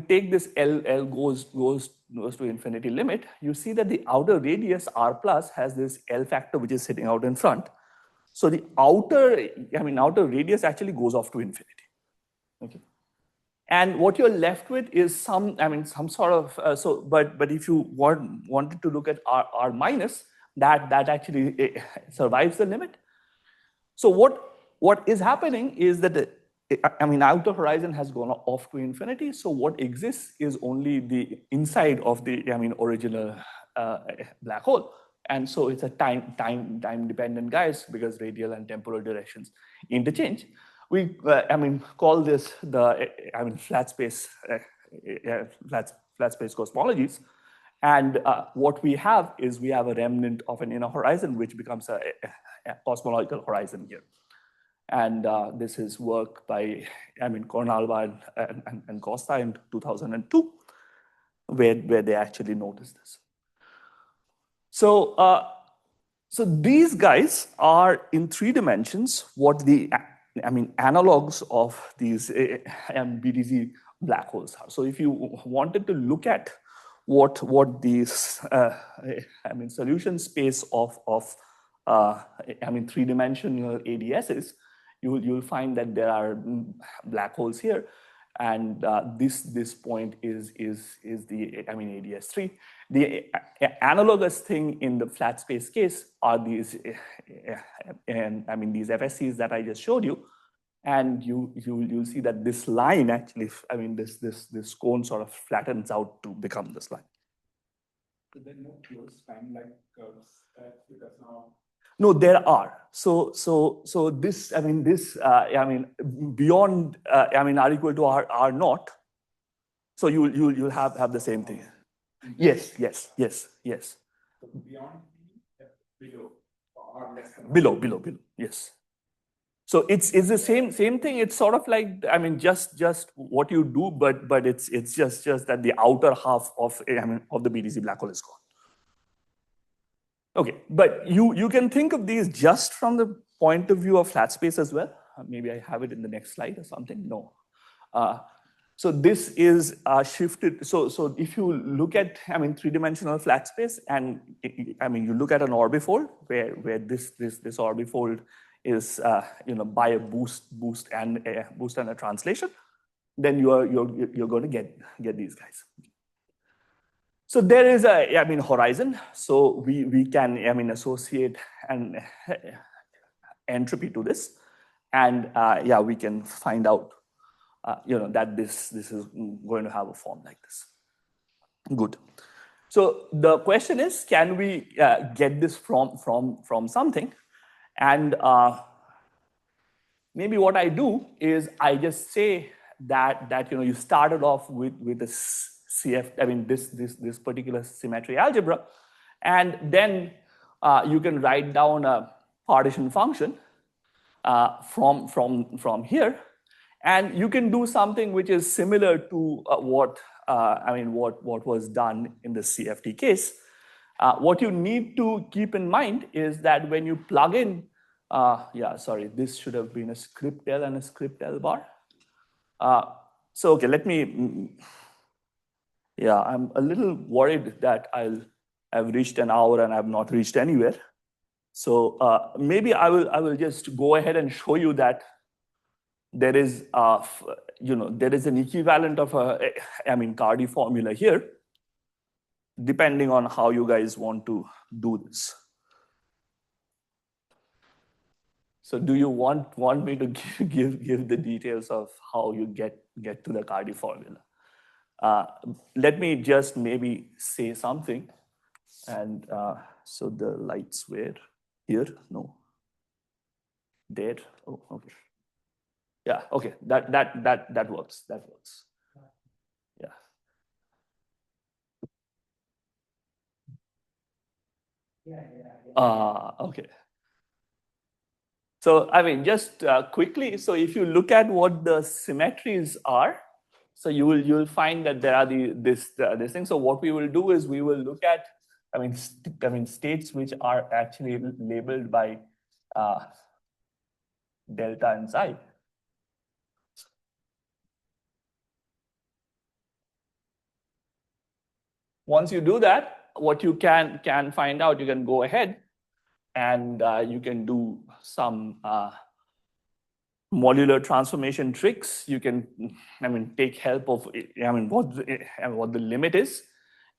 take this L goes to infinity limit, you see that the outer radius R plus has this L factor which is sitting out in front. So the outer radius actually goes off to infinity. Okay. And what you're left with is some sort of but if you wanted to look at R minus, that actually survives the limit. So what is happening is that I mean, outer horizon has gone off to infinity. So what exists is only the inside of the, I mean, original black hole. And so it's a time dependent, guys, because radial and temporal directions interchange. We, I mean, call this the, I mean, flat space cosmologies. And what we have is we have a remnant of an inner horizon, which becomes a cosmological horizon here. And this is work by, I mean, Cornalva and Costa in 2002, where they actually noticed this. So, so these guys are in 3 dimensions what the, I mean, analogs of these BDZ black holes are. So if you wanted to look at what these, I mean, solution space of I mean, 3-dimensional ADS is, you'll find that there are black holes here, and this point is the, I mean, ADS3. The analogous thing in the flat space case are these, and I mean, these FSCs that I just showed you, and you'll see that this line actually, I mean, this cone sort of flattens out to become this line. So there are no closed time-like curves because now. No, there are. So this, I mean, this, I mean, beyond, I mean, R equal to R naught. So you'll have the same thing. Yes. So beyond below or less than below. Yes. So it's the same thing. It's sort of like, I mean, just what you do, but it's just that the outer half of, I mean, of the BDC black hole is gone. Okay, but you can think of these just from the point of view of flat space as well. Maybe I have it in the next slide or something. No. So this is shifted. So if you look at, I mean, 3-dimensional flat space, and I mean, you look at an orbifold where this orbifold is, you know, by a boost and a translation, then you're going to get these guys. So there is a, I mean, horizon. So we can, I mean, associate an entropy to this, and yeah, we can find out, you know, that this is going to have a form like this. Good. So the question is, can we get this from something? And maybe what I do is I just say that you know, you started off with this CF, I mean, this particular symmetry algebra, and then you can write down a partition function from here, and you can do something which is similar to what was done in the CFT case. What you need to keep in mind is that when you plug in, this should have been a script L and a script L bar. So okay, let me. Yeah, I'm a little worried that I've reached an hour and I've not reached anywhere. So maybe I will just go ahead and show you that there is, you know, there is an equivalent of a, I mean, Cardi formula here, depending on how you guys want to do this. So do you want me to give the details of how you get to the Cardi formula? Let me just maybe say something. And so the lights were here, no, there. Oh, okay. Yeah, okay. That works. That works. Yeah. Okay. So I mean, just quickly. So if you look at what the symmetries are, so you'll find that there are this thing. So what we will do is we will look at, I mean states which are actually labeled by delta and psi. Once you do that, what you can find out, you can go ahead and you can do some modular transformation tricks. You can, I mean, take help of, I mean, what the limit is,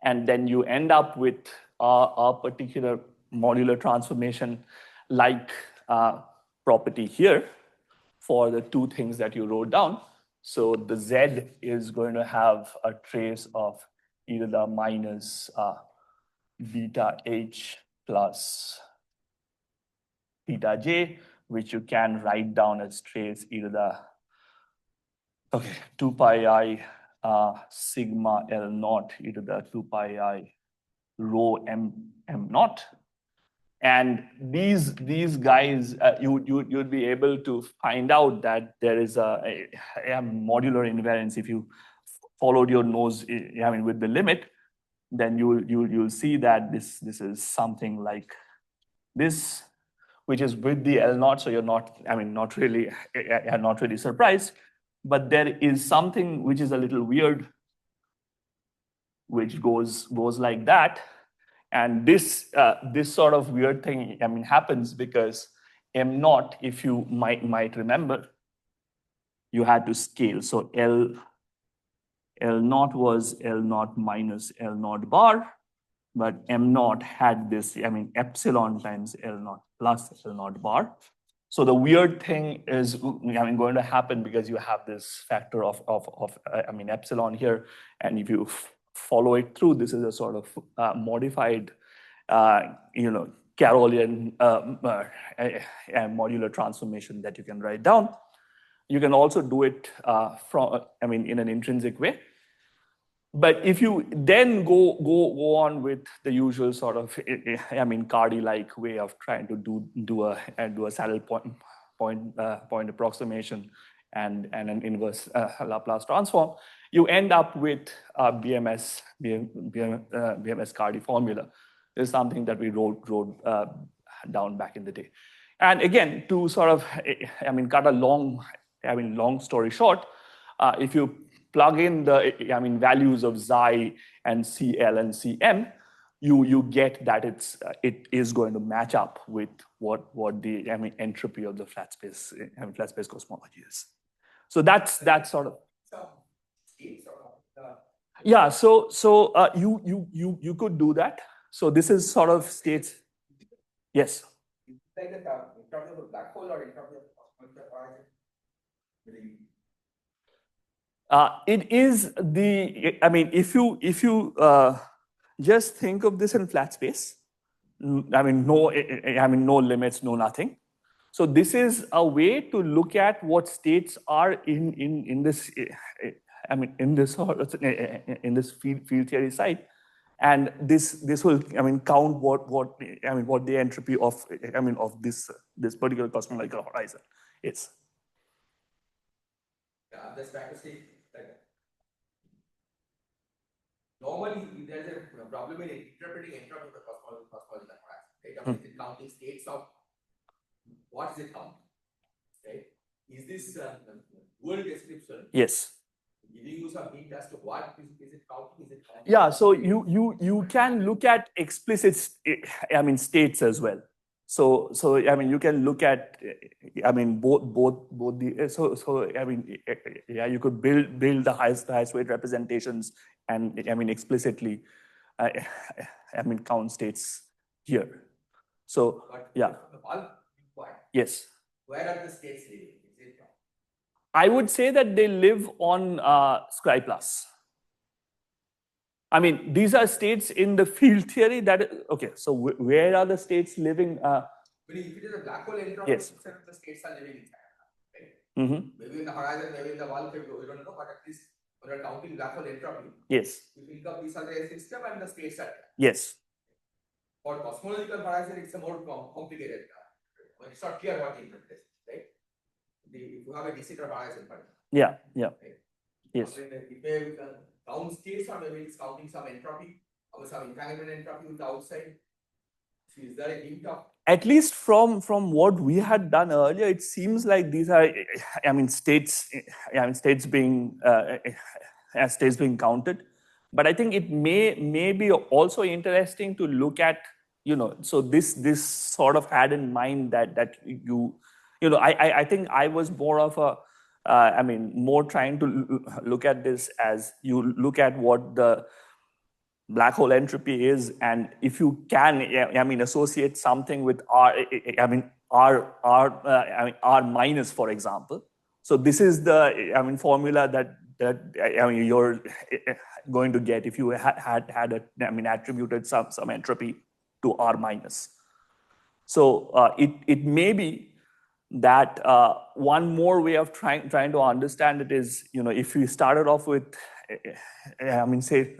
and then you end up with a particular modular transformation like property here for the two things that you wrote down. So the Z is going to have a trace of either the minus beta H plus theta J, which you can write down as trace either the 2 pi I sigma L naught e to the 2 pi I rho M naught. And these guys, you'd be able to find out that there is a modular invariance. If you followed your nose, with the limit, then you'll see that this is something like this, which is with the L naught. So you're not really surprised. But there is something which is a little weird, which goes like that. And this sort of weird thing, happens because M naught, if you might remember, you had to scale. So L naught was L naught minus L naught bar, but M naught had this, epsilon times L naught plus L naught bar. So the weird thing is, going to happen because you have this factor of epsilon here, and if you follow it through, this is a sort of modified, Carrollian modular transformation that you can write down. You can also do it in an intrinsic way. But if you then go on with the usual sort of, Cardi-like way of trying to do a saddle point approximation and an inverse Laplace transform, you end up with BMS Cardi formula. This is something that we wrote down back in the day. And again, to sort of, cut a long story short, if you plug in the values of xi and CL and CM, you get that it is going to match up with what the entropy of the flat space cosmology is. So that's sort of. Yeah. So you could do that. So this is sort of states. Yes. Like in terms of a black hole or in terms of horizon? It is the, if you just think of this in flat space, no limits, no nothing. So this is a way to look at what states are in this, in this field theory side, and this will count what the entropy of this particular cosmological horizon is. Yeah, the statistic. Normally, there's a problem in interpreting entropy of the cosmological horizon. Right? It's counting states of what is it counting? Right? Is this dual description? Yes. Giving you some hint as to what is it counting? Is it counting? Yeah. So you can look at explicit states as well. So you can look at both the you could build the highest weight representations and explicitly count states here. So but yeah. Yes. Where are the states living? I would say that they live on Sky Plus. These are states in the field theory that, okay, so where are the states living? If it is a black hole entropy, yes. The states are living inside, right? Mm-hmm. Maybe in the horizon, maybe in the bulk, we don't know, but at least when you're counting black hole entropy, yes. you think of these are the system and the states are there. Yes. For cosmological horizon, it's a more complicated. It's not clear what the interpretation is, right? If you have a de-Sitter horizon, for example. Yeah. Right? Yes. It may count states, or maybe it's counting some entropy or some entanglement entropy with the outside. So is there a hint of? At least from what we had done earlier, it seems like these are, states, states being counted. But I think it may be also interesting to look at, so this sort of had in mind that I think I was more of a, more trying to look at this as you look at what the black hole entropy is, and if you can, associate something with R minus, for example. So this is the formula that you're going to get if you had attributed some entropy to R minus. So it may be that one more way of trying to understand it is, if we started off with, say,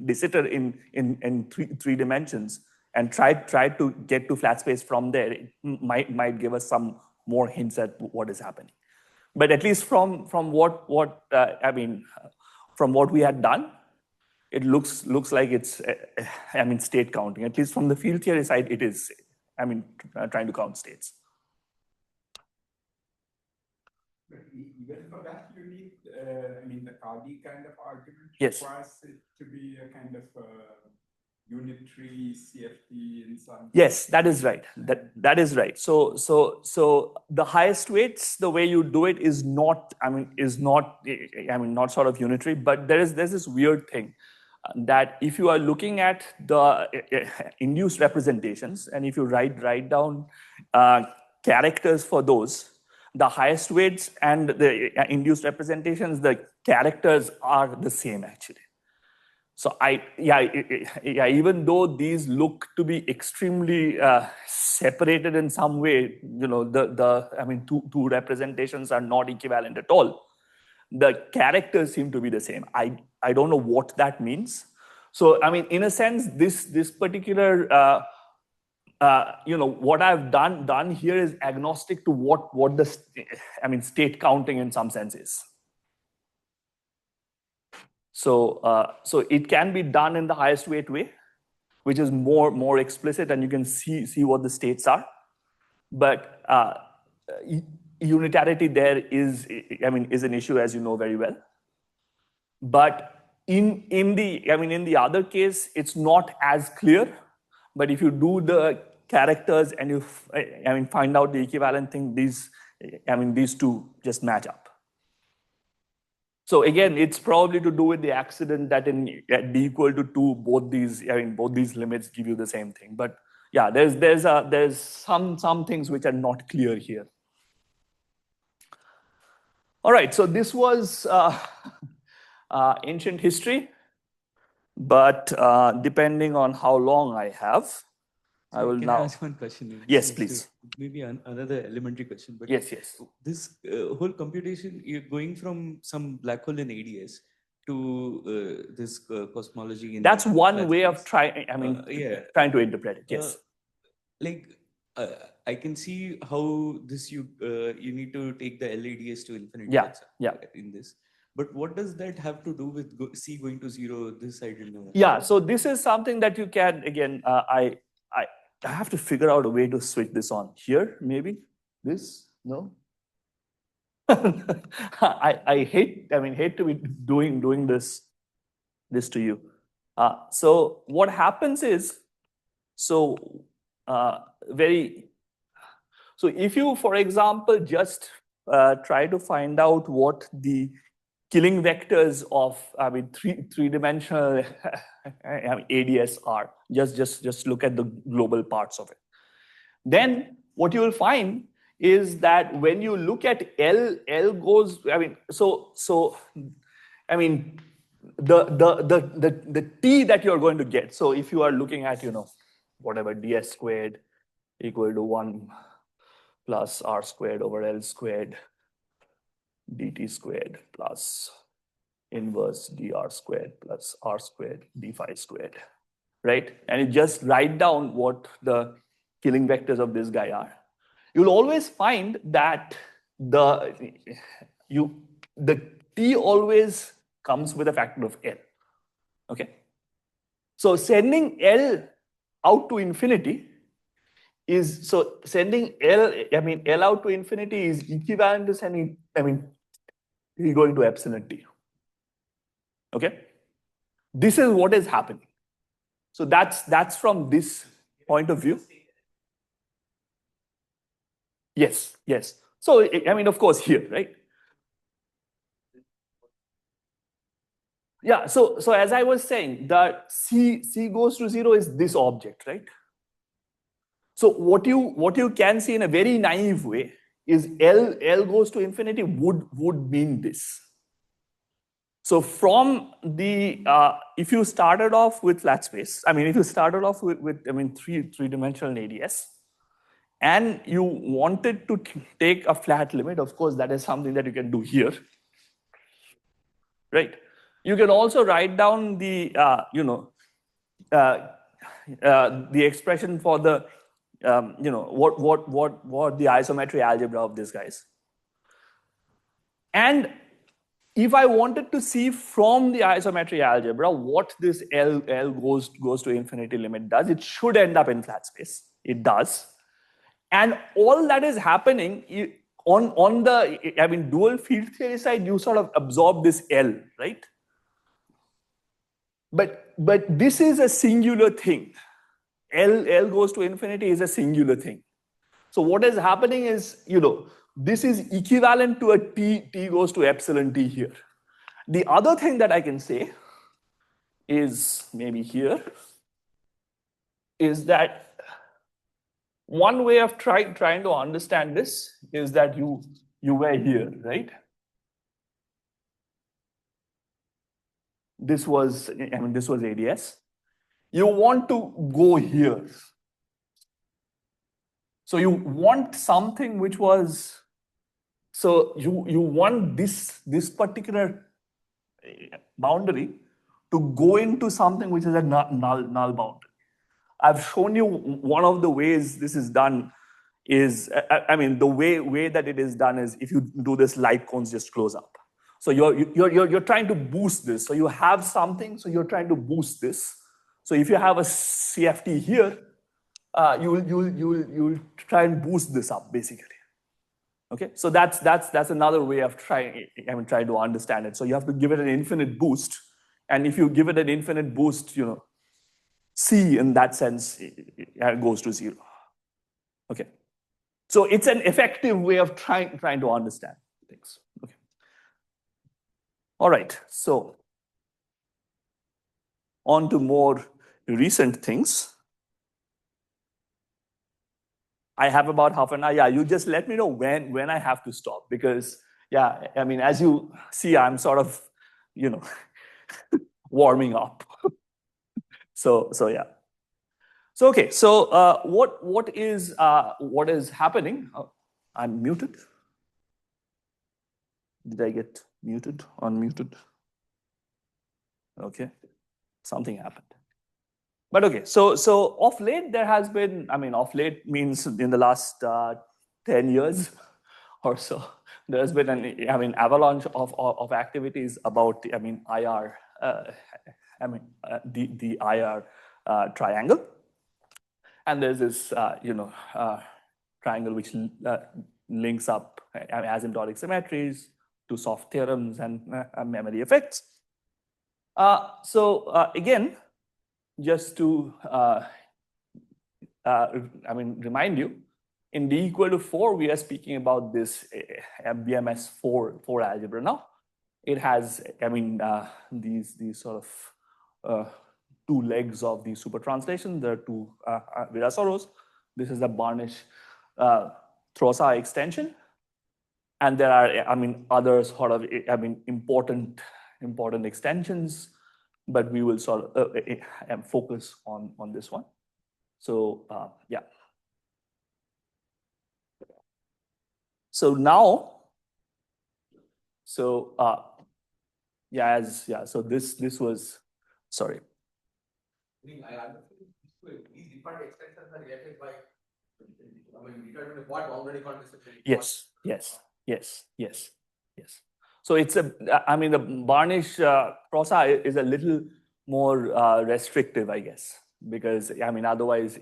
de Sitter in three dimensions and try to get to flat space from there, it might give us some more hints at what is happening. But at least from what we had done, it looks like it's state counting. At least from the field theory side, it is trying to count states. But even for that, you need, the Kadi kind of argument requires it to be a kind of unitary CFT in some. Yes, that is right. That is right. So the highest weights, the way you do it is not sort of unitary, but there's this weird thing that if you are looking at the induced representations, and if you write down characters for those, the highest weights and the induced representations, the characters are the same actually. So even though these look to be extremely separated in some way, two representations are not equivalent at all. The characters seem to be the same. I don't know what that means. So in a sense, this particular what I've done here is agnostic to what the state counting in some sense is. So it can be done in the highest weight way, which is more explicit, and you can see what the states are. But unitarity there is an issue, as you know very well. But in the other case, it's not as clear. But if you do the characters and you find out the equivalent thing, these two just match up. So again, it's probably to do with the accident that at d equal to 2, both these limits give you the same thing. But yeah, there's some things which are not clear here. All right, so this was ancient history, but depending on how long I have, I will now. Can I ask one question? Yes, please. Maybe another elementary question. But yes. This whole computation, you're going from some black hole in ADS to this cosmology. That's one way of trying to interpret it. Yes. I can see how this you need to take the LADS to infinity. Yeah. In this. But what does that have to do with C going to 0 this side? Yeah, so this is something that you can, again, I have to figure out a way to switch this on. Here, maybe? This? No? I hate to be doing this to you. So what happens is, if you, for example, just try to find out what the killing vectors of three-dimensional ADS are, just look at the global parts of it. Then what you will find is that when you look at L goes, the T that you're going to get. So if you are looking at, whatever ds squared equal to 1 plus r squared over L squared dt squared plus inverse dr squared plus r squared d phi squared, right? And you just write down what the killing vectors of this guy are. You'll always find that the T always comes with a factor of L, okay? So sending L out to infinity is, sending L out to infinity is equivalent to sending, you're going to epsilon T, okay? This is what is happening. So that's from this point of view. Yes. So, of course, here, right? Yeah, so as I was saying, the C goes to 0 is this object, right? So what you can see in a very naive way is L goes to infinity would mean this. So from the if you started off with flat space, if you started off with three-dimensional ADS, and you wanted to take a flat limit, of course, that is something that you can do here, right? You can also write down the the expression for the what the isometry algebra of these guys. And if I wanted to see from the isometry algebra what this L goes to infinity limit does, it should end up in flat space. It does. And all that is happening on the dual field theory side, you sort of absorb this L, right? But this is a singular thing. L goes to infinity is a singular thing. So what is happening is, this is equivalent to a t goes to epsilon t here. The other thing that I can say is maybe here is that one way of trying to understand this is that you were here, right? This was ADS. You want to go here. So you want something which was, so you want this particular boundary to go into something which is a null boundary. I've shown you one of the ways this is done is, the way that it is done is if you do this light cones just close up. So you're trying to boost this. So you have something, so you're trying to boost this. So if you have a CFT here, you'll try and boost this up basically. Okay, so that's another way of trying to understand it. So you have to give it an infinite boost, and if you give it an infinite boost, C in that sense it goes to 0. Okay, so it's an effective way of trying to understand things. Okay, all right. So on to more recent things. I have about half an hour. Yeah, you just let me know when I have to stop, because as you see, I'm sort of, warming up. So yeah. So okay. So what is happening? Oh, I'm muted. Did I get muted? Unmuted? Okay. Something happened. But okay, so of late there has been, of late means in the last 10 years or so, there's been an avalanche of activities about IR, the IR triangle, and there's this triangle which links up asymptotic symmetries to soft theorems and memory effects. Again, just to remind you, in D equal to 4, we are speaking about this BMS 4 algebra now. It has, these sort of two legs of the super translation. There are two Virasoros. This is the Barnish Trosa extension, and there are, other sort of, important extensions, but we will sort of focus on this one. So yeah. So now, so so this was, sorry. These different extensions are related by, determine what boundary conditions. Yes. So it's a, the Barnish Prosa is a little more restrictive, I guess, because otherwise,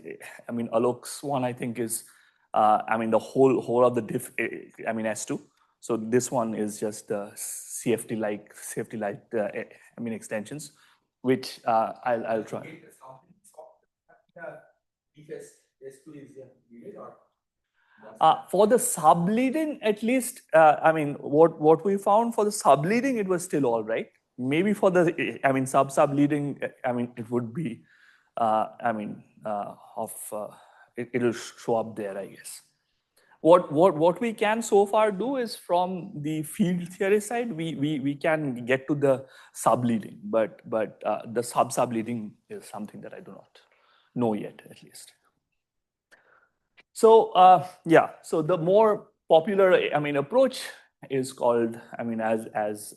Alok's one I think is, the whole of the diff, S2. So this one is just CFT-like, extensions, which I'll try. For the subleading, at least, what we found for the subleading, it was still all right. Maybe for the, subleading, it would be, of it'll show up there, I guess. What we can so far do is from the field theory side, we can get to the subleading, but the subleading is something that I do not know yet, at least. So yeah, so the more popular approach is called as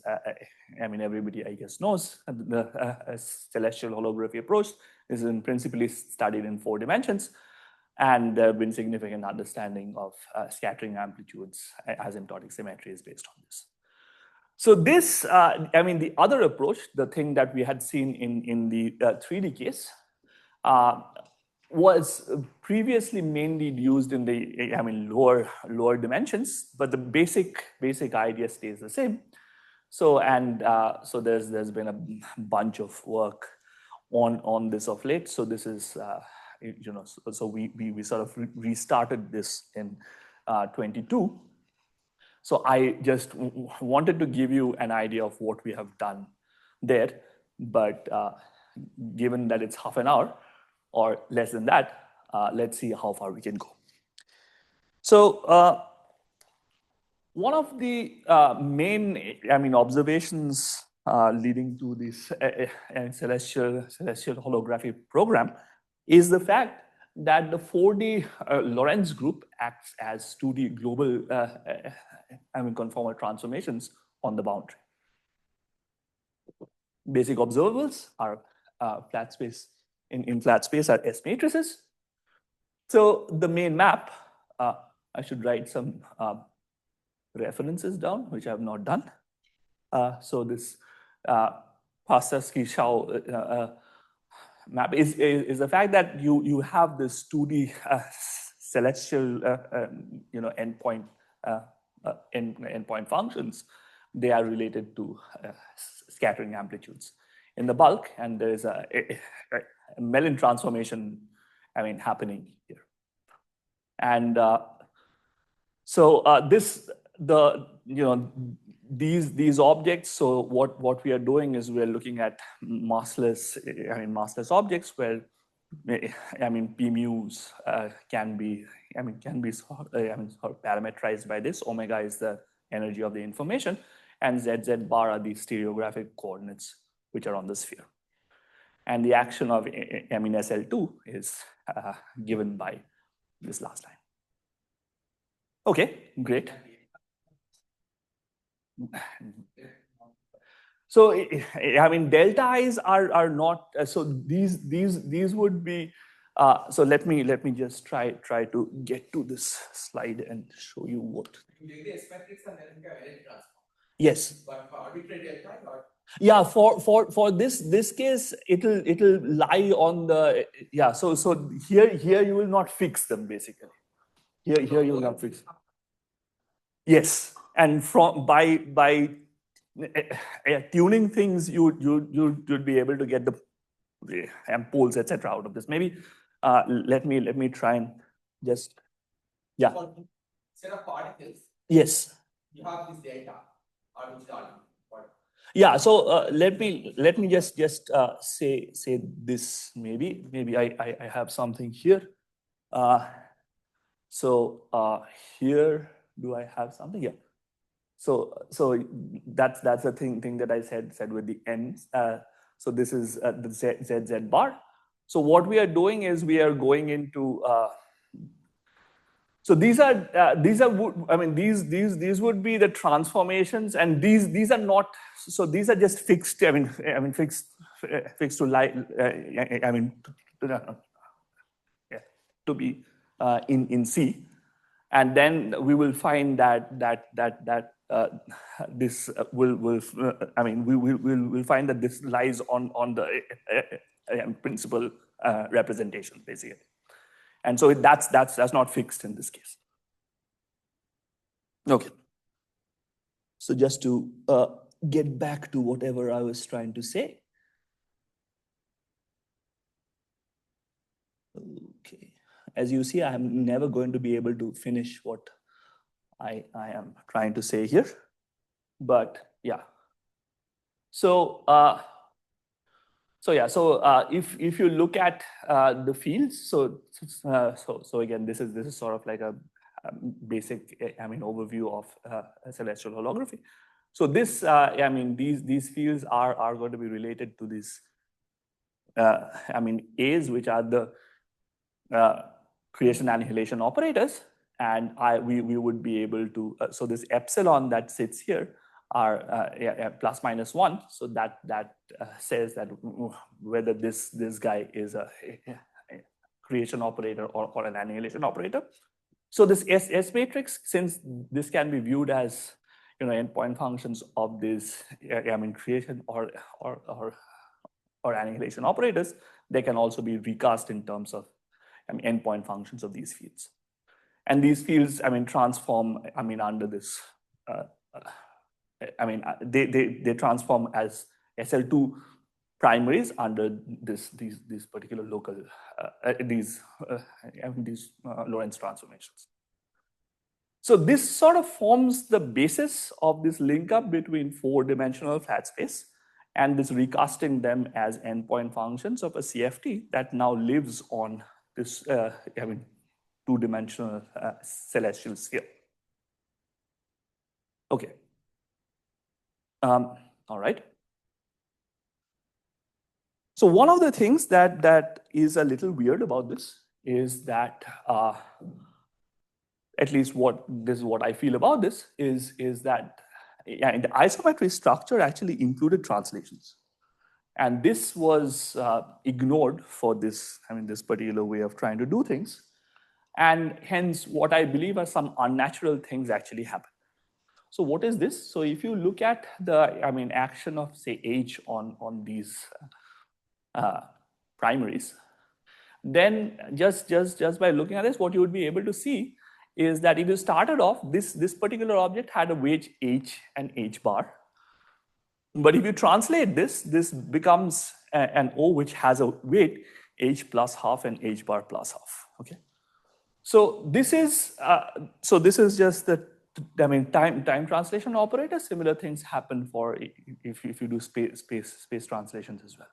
everybody I guess knows, the celestial holography approach is principally studied in 4 dimensions. And there have been significant understanding of scattering amplitudes, asymptotic symmetries based on this. So this, the other approach, the thing that we had seen in the 3D case, was previously mainly used in the lower dimensions, but the basic idea stays the same. So so there's been a bunch of work on this of late. So this is so we sort of restarted this in 22. So I just wanted to give you an idea of what we have done there, but given that it's half an hour or less than that, let's see how far we can go. So one of the main observations leading to this celestial holography program is the fact that the 4D Lorentz group acts as 2D global conformal transformations on the boundary. Basic observables are flat space in flat space are S matrices. So the main map, I should write some references down, which I have not done. So this Pastas-Kirchhoff map is the fact that you have this 2D celestial endpoint functions. They are related to scattering amplitudes in the bulk, and there is a Mellin transformation happening here. And these objects. So what we are doing is we are looking at massless objects where p mu's can be sort of parameterized by this. Omega is the energy of the information, and z bar are the stereographic coordinates which are on the sphere. And the action of SL2 is given by this last line. Okay, great. So delta i's are not so these would be so let me just try to get to this slide and show you what. Yes. But for arbitrary delta or? Yeah, for this case it'll lie on the so here you will not fix them basically. Here you will not fix. Yes, and by tuning things, you'd be able to get the poles, etc. out of this. Maybe let me try and just Instead of particles. Yes. You have this data. Yeah. So let me just say this. Maybe I have something here. So here, do I have something? Yeah. So that's the thing that I said with the ends. So this is the z bar. So what we are doing is we are going into. So these would be the transformations, and these are not. So these are just fixed. Fixed to lie. To be in C, and then we will find that this we'll find that this lies on the principal representation basically, and so that's not fixed in this case. Okay. So just to get back to whatever I was trying to say. Okay. As you see, I am never going to be able to finish what I am trying to say here, but yeah. So So yeah, so if you look at the fields, so again, this is sort of like a basic, overview of celestial holography. So this, these fields are going to be related to these, A's, which are the creation annihilation operators, and we would be able to, so this epsilon that sits here are plus minus 1, so that says that whether this guy is a creation operator or an annihilation operator. So this S matrix, since this can be viewed as endpoint functions of this creation or annihilation operators, they can also be recast in terms of endpoint functions of these fields. And these fields, transform, under this, they transform as SL2 primaries under these particular local, these Lorentz transformations. So this sort of forms the basis of this link up between 4-dimensional flat space and this recasting them as endpoint functions of a CFT that now lives on this 2-dimensional celestial sphere. Okay. All right. So one of the things that is a little weird about this is that, at least this is what I feel about this, is that in the isometry structure actually included translations. And this was ignored for this, this particular way of trying to do things. And hence, what I believe are some unnatural things actually happen. So what is this? So if you look at the, action of, say, H on these primaries, then just by looking at this, what you would be able to see is that if you started off, this particular object had a weight H and H bar. But if you translate this becomes an O which has a weight H plus half and H bar plus half. Okay. So this is just the time translation operator. Similar things happen for if you do space translations as well.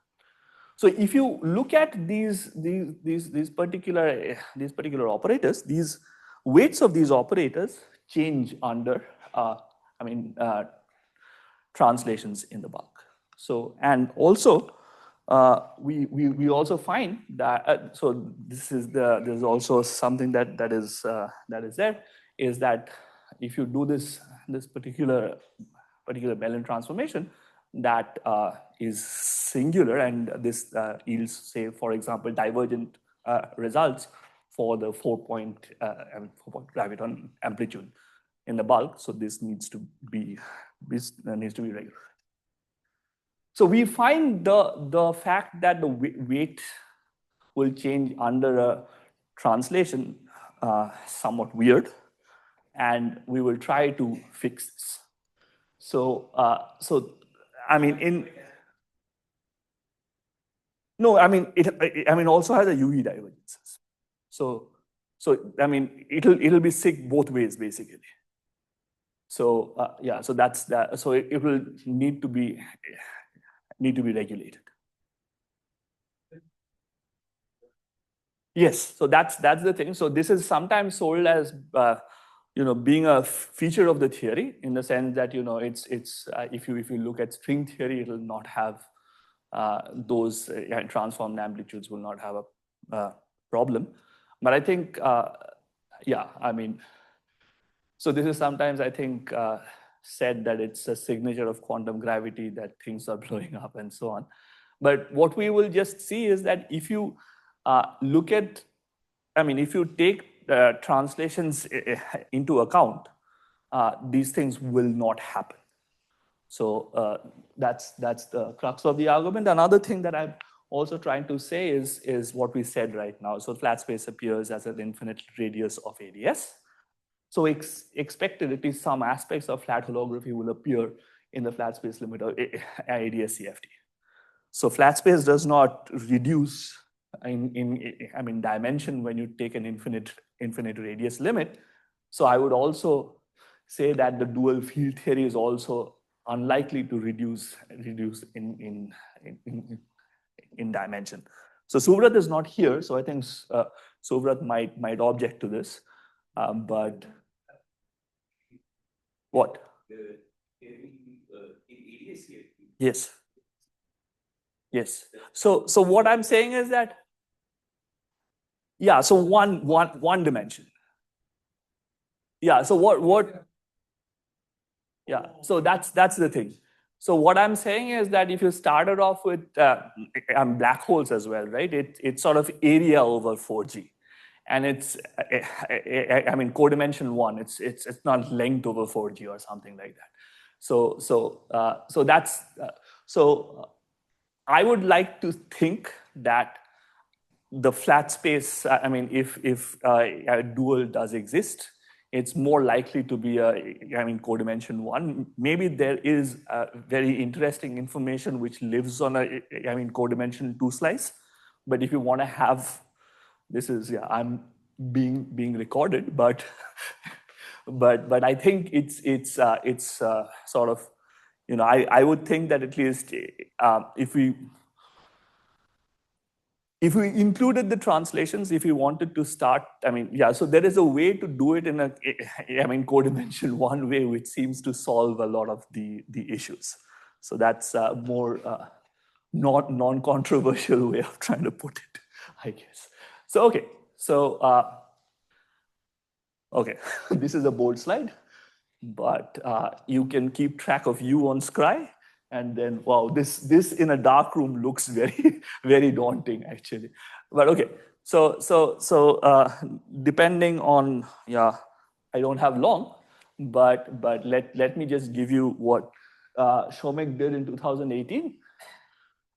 So if you look at these particular operators, these weights of these operators change under translations in the bulk. So and also we also find that so there's also something that is there is that if you do this particular Bellin transformation that is singular, and this yields, say, for example, divergent results for the 4-point graviton amplitude in the bulk. So this needs to be regular. So we find the fact that the weight will change under a translation somewhat weird, and we will try to fix this. So it also has a UV divergences. So it'll be sick both ways basically. So so that's that. So it will need to be regulated. Yes, so that's the thing. So this is sometimes sold as being a feature of the theory, in the sense that it's if you look at string theory, it will not have those transformed amplitudes will not have a problem. But I think so this is sometimes, I think, said that it's a signature of quantum gravity that things are blowing up and so on. But what we will just see is that if you look at, if you take translations into account, these things will not happen. So that's the crux of the argument. Another thing that I'm also trying to say is what we said right now. So flat space appears as an infinite radius of ADS. So expected, at least some aspects of flat holography will appear in the flat space limit of ADS CFT. So flat space does not reduce in dimension when you take an infinite radius limit. So I would also say that the dual field theory is also unlikely to reduce in in dimension. So Subrat is not here, so I think Subrat might object to this, but what? Yes. Yes. So what I'm saying is that, yeah, so one dimension. Yeah, so yeah, so that's the thing. So what I'm saying is that if you started off with black holes as well, right? It's sort of area over 4G. And it's, I mean, codimension 1, it's not length over 4G or something like that. So that's, I would like to think that the flat space, I mean, if a dual does exist, it's more likely to be codimension 1. Maybe there is very interesting information which lives on codimension 2 slice. But if you want to have, this is, yeah, I'm being recorded, but but I think it's sort of, you know, I would think that at least if we included the translations, if we wanted to start, I mean, yeah, so there is a way to do it in codimension 1 way, which seems to solve a lot of the issues. So that's a more not non-controversial way of trying to put it, I guess. So, okay. So, okay, this is a bold slide, but you can keep track of you on Scry. And then, wow, this in a dark room looks very, very daunting, actually. But okay, so depending on, yeah, I don't have long, but let me just give you what Shomek did in 2018.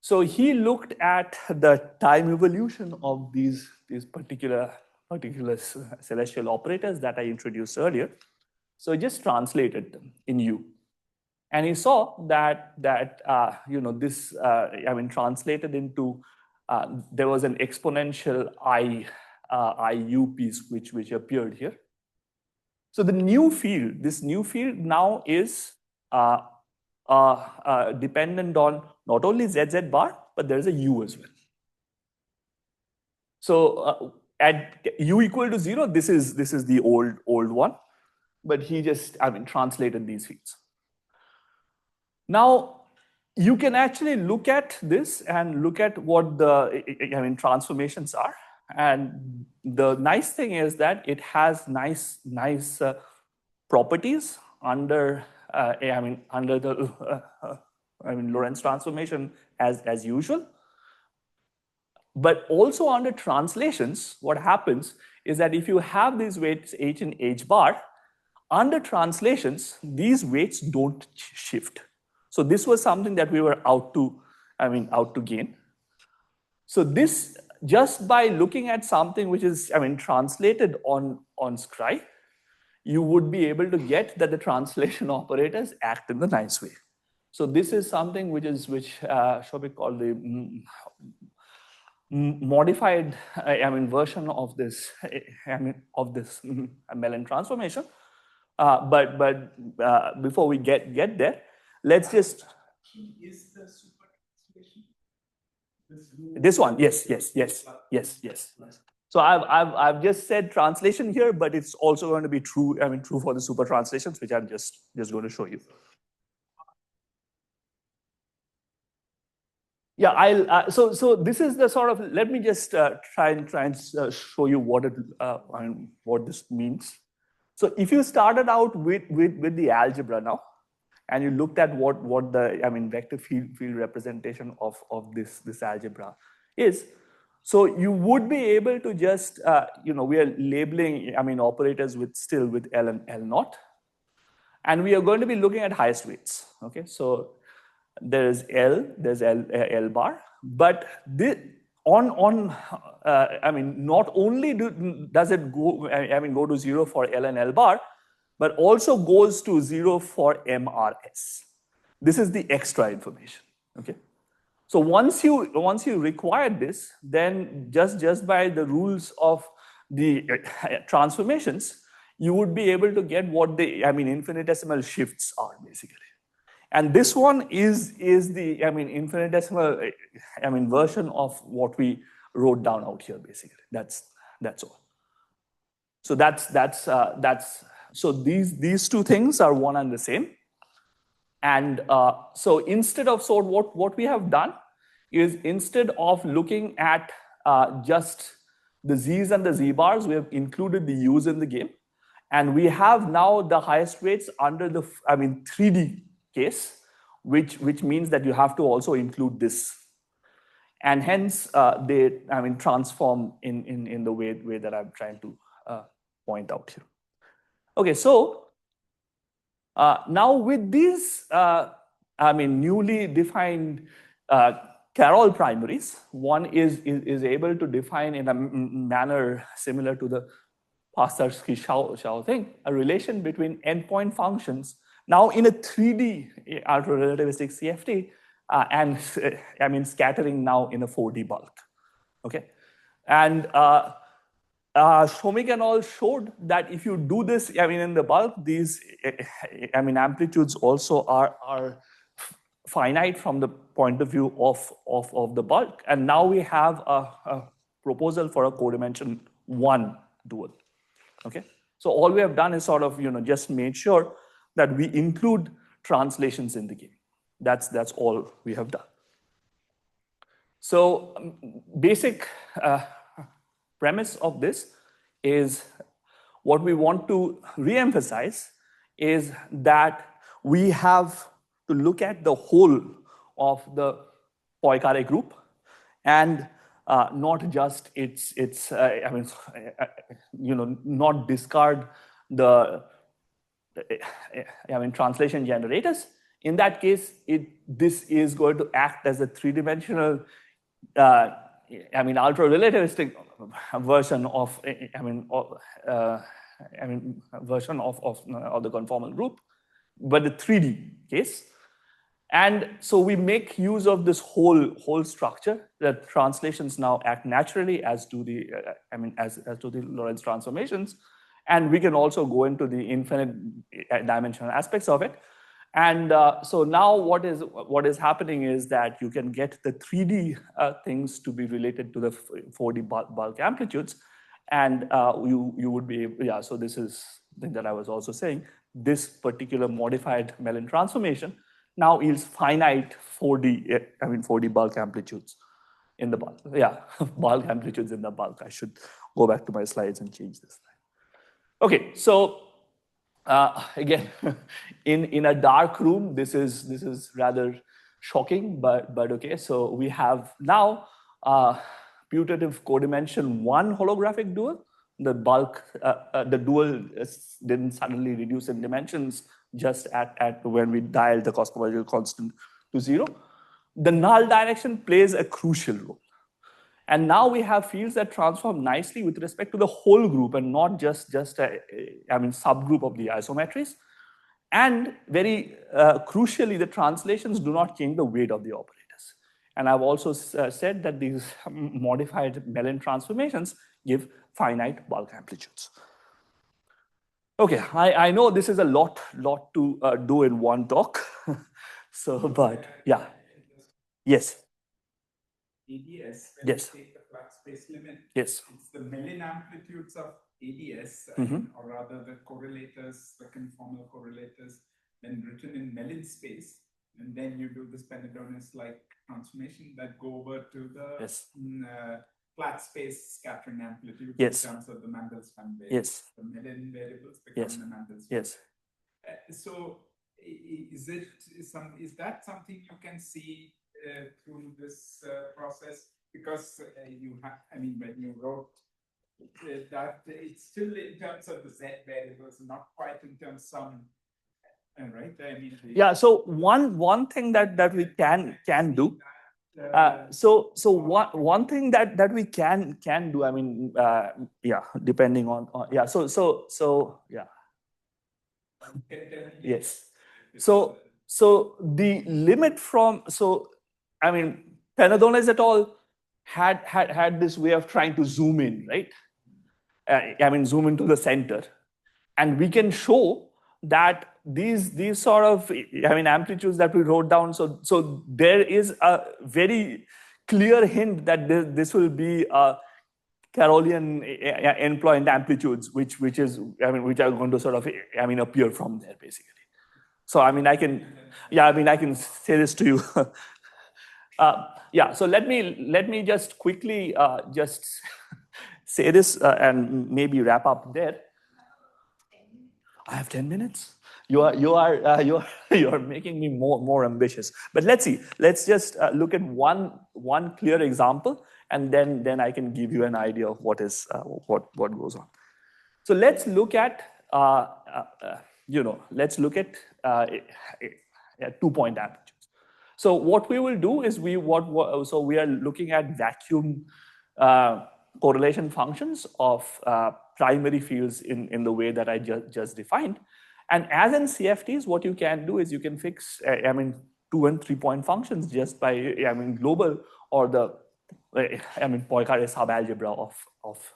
So he looked at the time evolution of these particular celestial operators that I introduced earlier. So he just translated them in U. And he saw that you know, this translated into there was an exponential IU piece which appeared here. So the new field, this new field now is dependent on not only ZZ bar, but there is a U as well. So at U equal to 0, this is the old one, but he just translated these fields. Now, you can actually look at this and look at what the transformations are. And the nice thing is that it has nice properties under under the Lorentz transformation as usual. But also under translations, what happens is that if you have these weights H and H bar, under translations, these weights don't shift. So this was something that we were out to gain. So this, just by looking at something which is translated on Scry, you would be able to get that the translation operators act in the nice way. So this is something which Shobik called the modified version of this Mellon transformation. But before we get there, let's just. Is the super translation? This one, yes. So I've just said translation here, but it's also going to be true. True for the super translations, which I'm just going to show you. Yeah, so this is the sort of. Let me just try and show you what what this means. So if you started out with the algebra now, and you looked at what the vector field representation of this algebra is, so you would be able to just we are labeling operators with L and L naught, and we are going to be looking at highest weights. Okay, so there's L bar, but not only does it go to 0 for L and L bar, but also goes to 0 for MRS. This is the extra information. Okay, so once you require this, then just by the rules of the transformations, you would be able to get what the infinitesimal shifts are basically. And this one is the, infinitesimal, version of what we wrote down out here, basically. That's all. So so these two things are one and the same. And so instead of, so what we have done is, instead of looking at just the Z's and the Z bars, we have included the U's in the game. And we have now the highest weights under the 3D case, which means that you have to also include this. And hence they transform in the way that I'm trying to point out here. Okay, so now with these newly defined Carroll primaries, one is able to define in a manner similar to the Passarsky-Shao thing, a relation between endpoint functions now in a 3D ultra-relativistic CFT and scattering now in a 4D bulk. Okay, and Shomik and all showed that if you do this, in the bulk, these amplitudes also are finite from the point of view of the bulk. And now we have a proposal for a codimension 1 dual. Okay, so all we have done is sort of just made sure that we include translations in the game. That's all we have done. So basic premise of this is, what we want to re-emphasize is that we have to look at the whole of the Poincare group, and not just its not discard the translation generators. In that case, this is going to act as a three-dimensional ultra-relativistic version of version of the conformal group, but the 3D case. And so we make use of this whole structure. The translations now act naturally, as do the as do the Lorentz transformations, and we can also go into the infinite dimensional aspects of it. And so now what is happening is that you can get the 3D things to be related to the 4D bulk amplitudes, and you would be so this is the thing that I was also saying. This particular modified Mellin transformation now yields finite 4D bulk amplitudes in the bulk. Bulk amplitudes in the bulk. I should go back to my slides and change this slide. Okay, so again, in a dark room, this is rather shocking, but okay. So we have now putative codimension 1 holographic dual. The bulk, the dual didn't suddenly reduce in dimensions just at when we dialed the cosmological constant to 0. The null direction plays a crucial role. And now we have fields that transform nicely with respect to the whole group and not just a subgroup of the isometries. And very crucially, the translations do not change the weight of the operators. And I've also said that these modified Mellin transformations give finite bulk amplitudes. Okay, I know this is a lot to do in one talk. So, but yeah, yes. ADS, when yes. you take the flux space limit, yes. It's the Mellin amplitudes of ADS, or rather the correlators, the conformal correlators, then written in Mellin space, and then you do this Penadonus-like transformation that go over to the flat space scattering amplitude in terms of the Mandelstam variables. The Mellin variables become the Mandelstam. So is that something you can see through this process? Because you have, when you wrote that, it's still in terms of the Z variables, not quite in terms of some, right? So one thing that we can do. One thing that we can do. Depending on Yes. So the limit from Penadones et al. had this way of trying to zoom in, right? Zoom into the center, and we can show that these sort of, I mean, amplitudes that we wrote down. So there is a very clear hint that this will be Carrollian endpoint amplitudes, which are going to sort of, I mean, appear from there basically. So I mean, I can say this to you. Yeah. So let me just quickly just say this and maybe wrap up there. I have 10 minutes. You are making me more ambitious. But let's see. Let's just look at one clear example, and then I can give you an idea of what goes on. So let's look at let's look at 2-point amplitudes. So what we will do is we are looking at vacuum correlation functions of primary fields in the way that I just defined. And as in CFTs, what you can do is you can fix 2 and 3-point functions just by global or the Poincare subalgebra of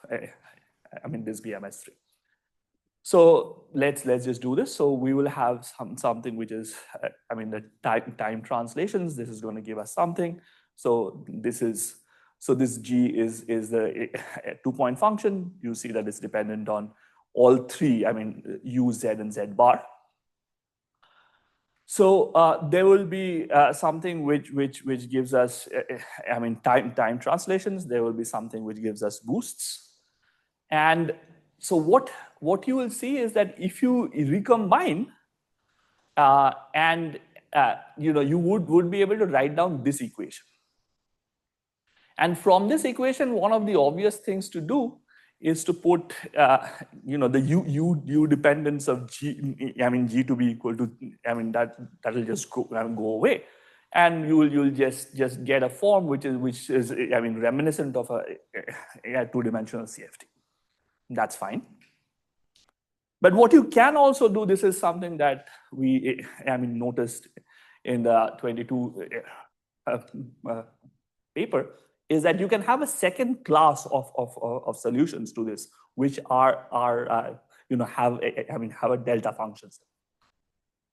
this BMS3. So let's just do this. So we will have something which is the time translations. This is going to give us something. So this G is the 2-point function. You see that it's dependent on all three, U, Z, and Z bar. So there will be something which gives us, time translations. There will be something which gives us boosts. And so what you will see is that if you recombine, you would be able to write down this equation. And from this equation, one of the obvious things to do is to put, the U dependence of G, G to be equal to, that will just go away, and you'll just get a form which is reminiscent of a 2-dimensional CFT. That's fine. But what you can also do, this is something that we noticed in the 22 paper, is that you can have a second class of solutions to this, which have a delta functions.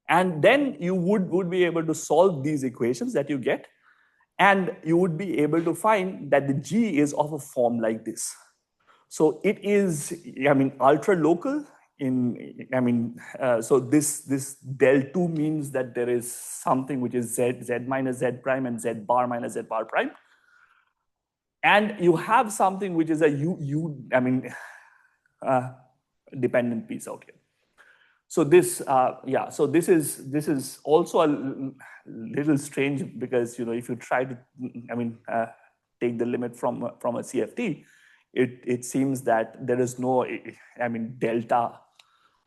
And then you would be able to solve these equations that you get, and you would be able to find that the G is of a form like this. So it is, ultra local. So this del 2 means that there is something which is Z minus Z prime and Z bar minus Z bar prime. And you have something which is a dependent piece out here. So this, so this is also a little strange because if you try to, take the limit from a CFT, it seems that there is no, delta.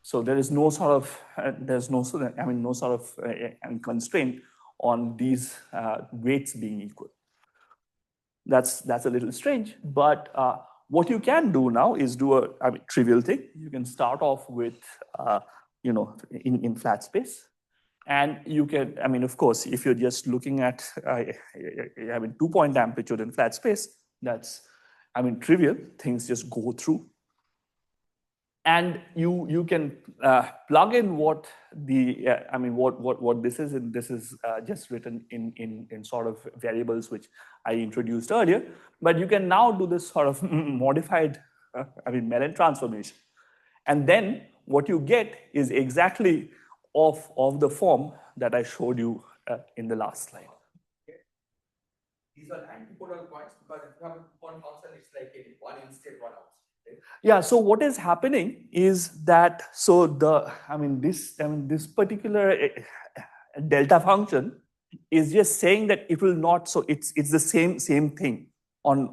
So there is no sort of, constraint on these weights being equal. That's a little strange, but what you can do now is do a trivial thing. You can start off with, in flat space, and you can, of course, if you're just looking at 2-point amplitude in flat space, that's, trivial. Things just go through. And you can plug in what the what this is, and this is just written in sort of variables which I introduced earlier. But you can now do this sort of modified Mellon transformation, and then what you get is exactly of the form that I showed you in the last slide. These are antipodal points because if you have a point function, it's like a one instead, one out. Yeah, so what is happening is that, so this particular delta function is just saying that it will not, so it's the same thing on,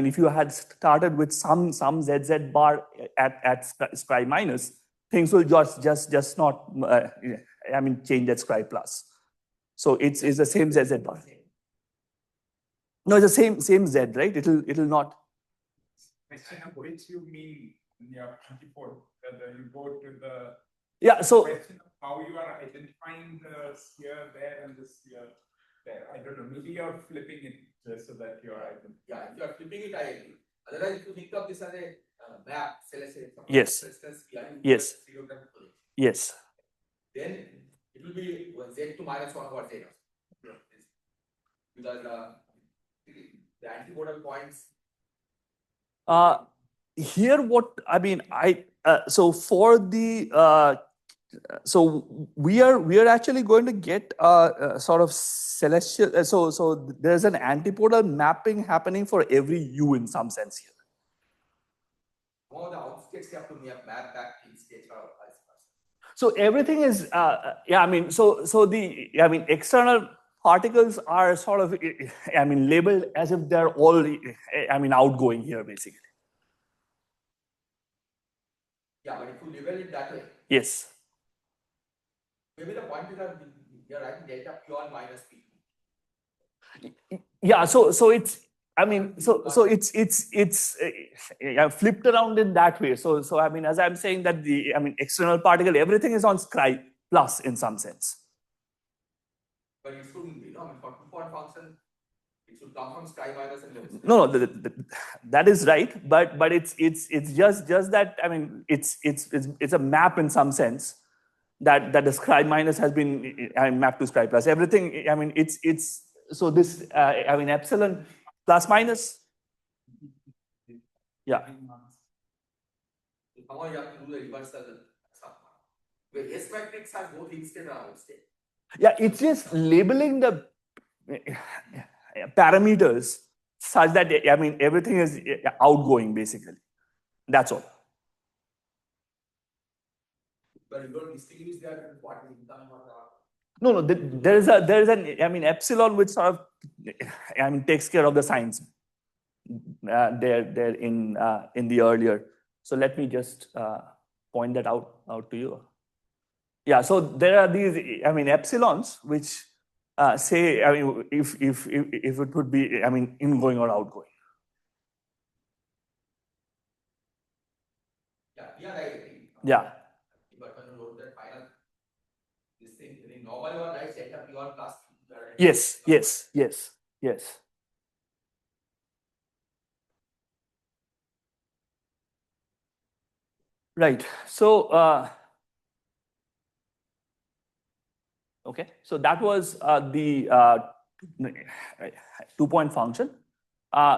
if you had started with some ZZ bar at scribe minus, things will just not, change at scribe plus. So it's the same ZZ bar. No, it's the same Z, right? It'll not. Question of which you mean in your 24, whether you go to the question of how you are identifying the sphere there and the sphere there. I don't know, maybe you're flipping it just so that you're identifying. Yeah, if you're flipping it, I agree. Otherwise, if you think of this as a map, say, yes. for instance, Yes. Yes. then it will be Z2 minus 1 over Z. Because the antipodal points. Here, what I mean, so for the so we are actually going to get sort of celestial. So there's an antipodal mapping happening for every U in some sense here. All the outstates have to map back in states or vice versa. So everything is yeah. I mean, so the external particles are sort of labeled as if they're all outgoing here basically. Yeah, but if you label it that way. Yes. Maybe the point is that you're writing delta P1 minus P2. Yeah, so it's it's flipped around in that way. So I mean, as I'm saying that the external particle, everything is on scribe plus in some sense. But it shouldn't be, no? I mean, for two-point function, it should come from scribe minus and no, that is right, but it's just that it's a map in some sense that the scribe minus has been mapped to scribe plus. Everything it's so this epsilon plus minus. Yeah. Now you have to do the reversal. Where S matrix has both in-state and out-state. Yeah, it's just labeling the parameters such that everything is outgoing basically. That's all. But you don't distinguish that what is incoming or not. No, there is an epsilon which sort of takes care of the signs there in the earlier. So let me just point that out to you. Yeah, so there are these epsilons which say if it would be ingoing or outgoing. Yeah, I agree. Yeah. But when you wrote that final, this thing, in normal one writes delta P1 plus P2. Yes. Right. So okay. So that was the 2-point function.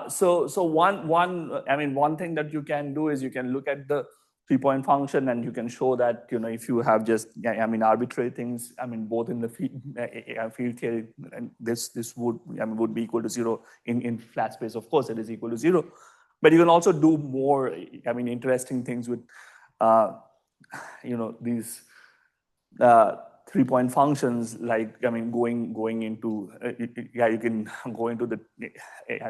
So one thing that you can do is you can look at the 3-point function and you can show that if you have just arbitrary things both in the field theory, and this would be equal to 0 in flat space. Of course, it is equal to 0, but you can also do more interesting things with these 3-point functions, like going into you can go into the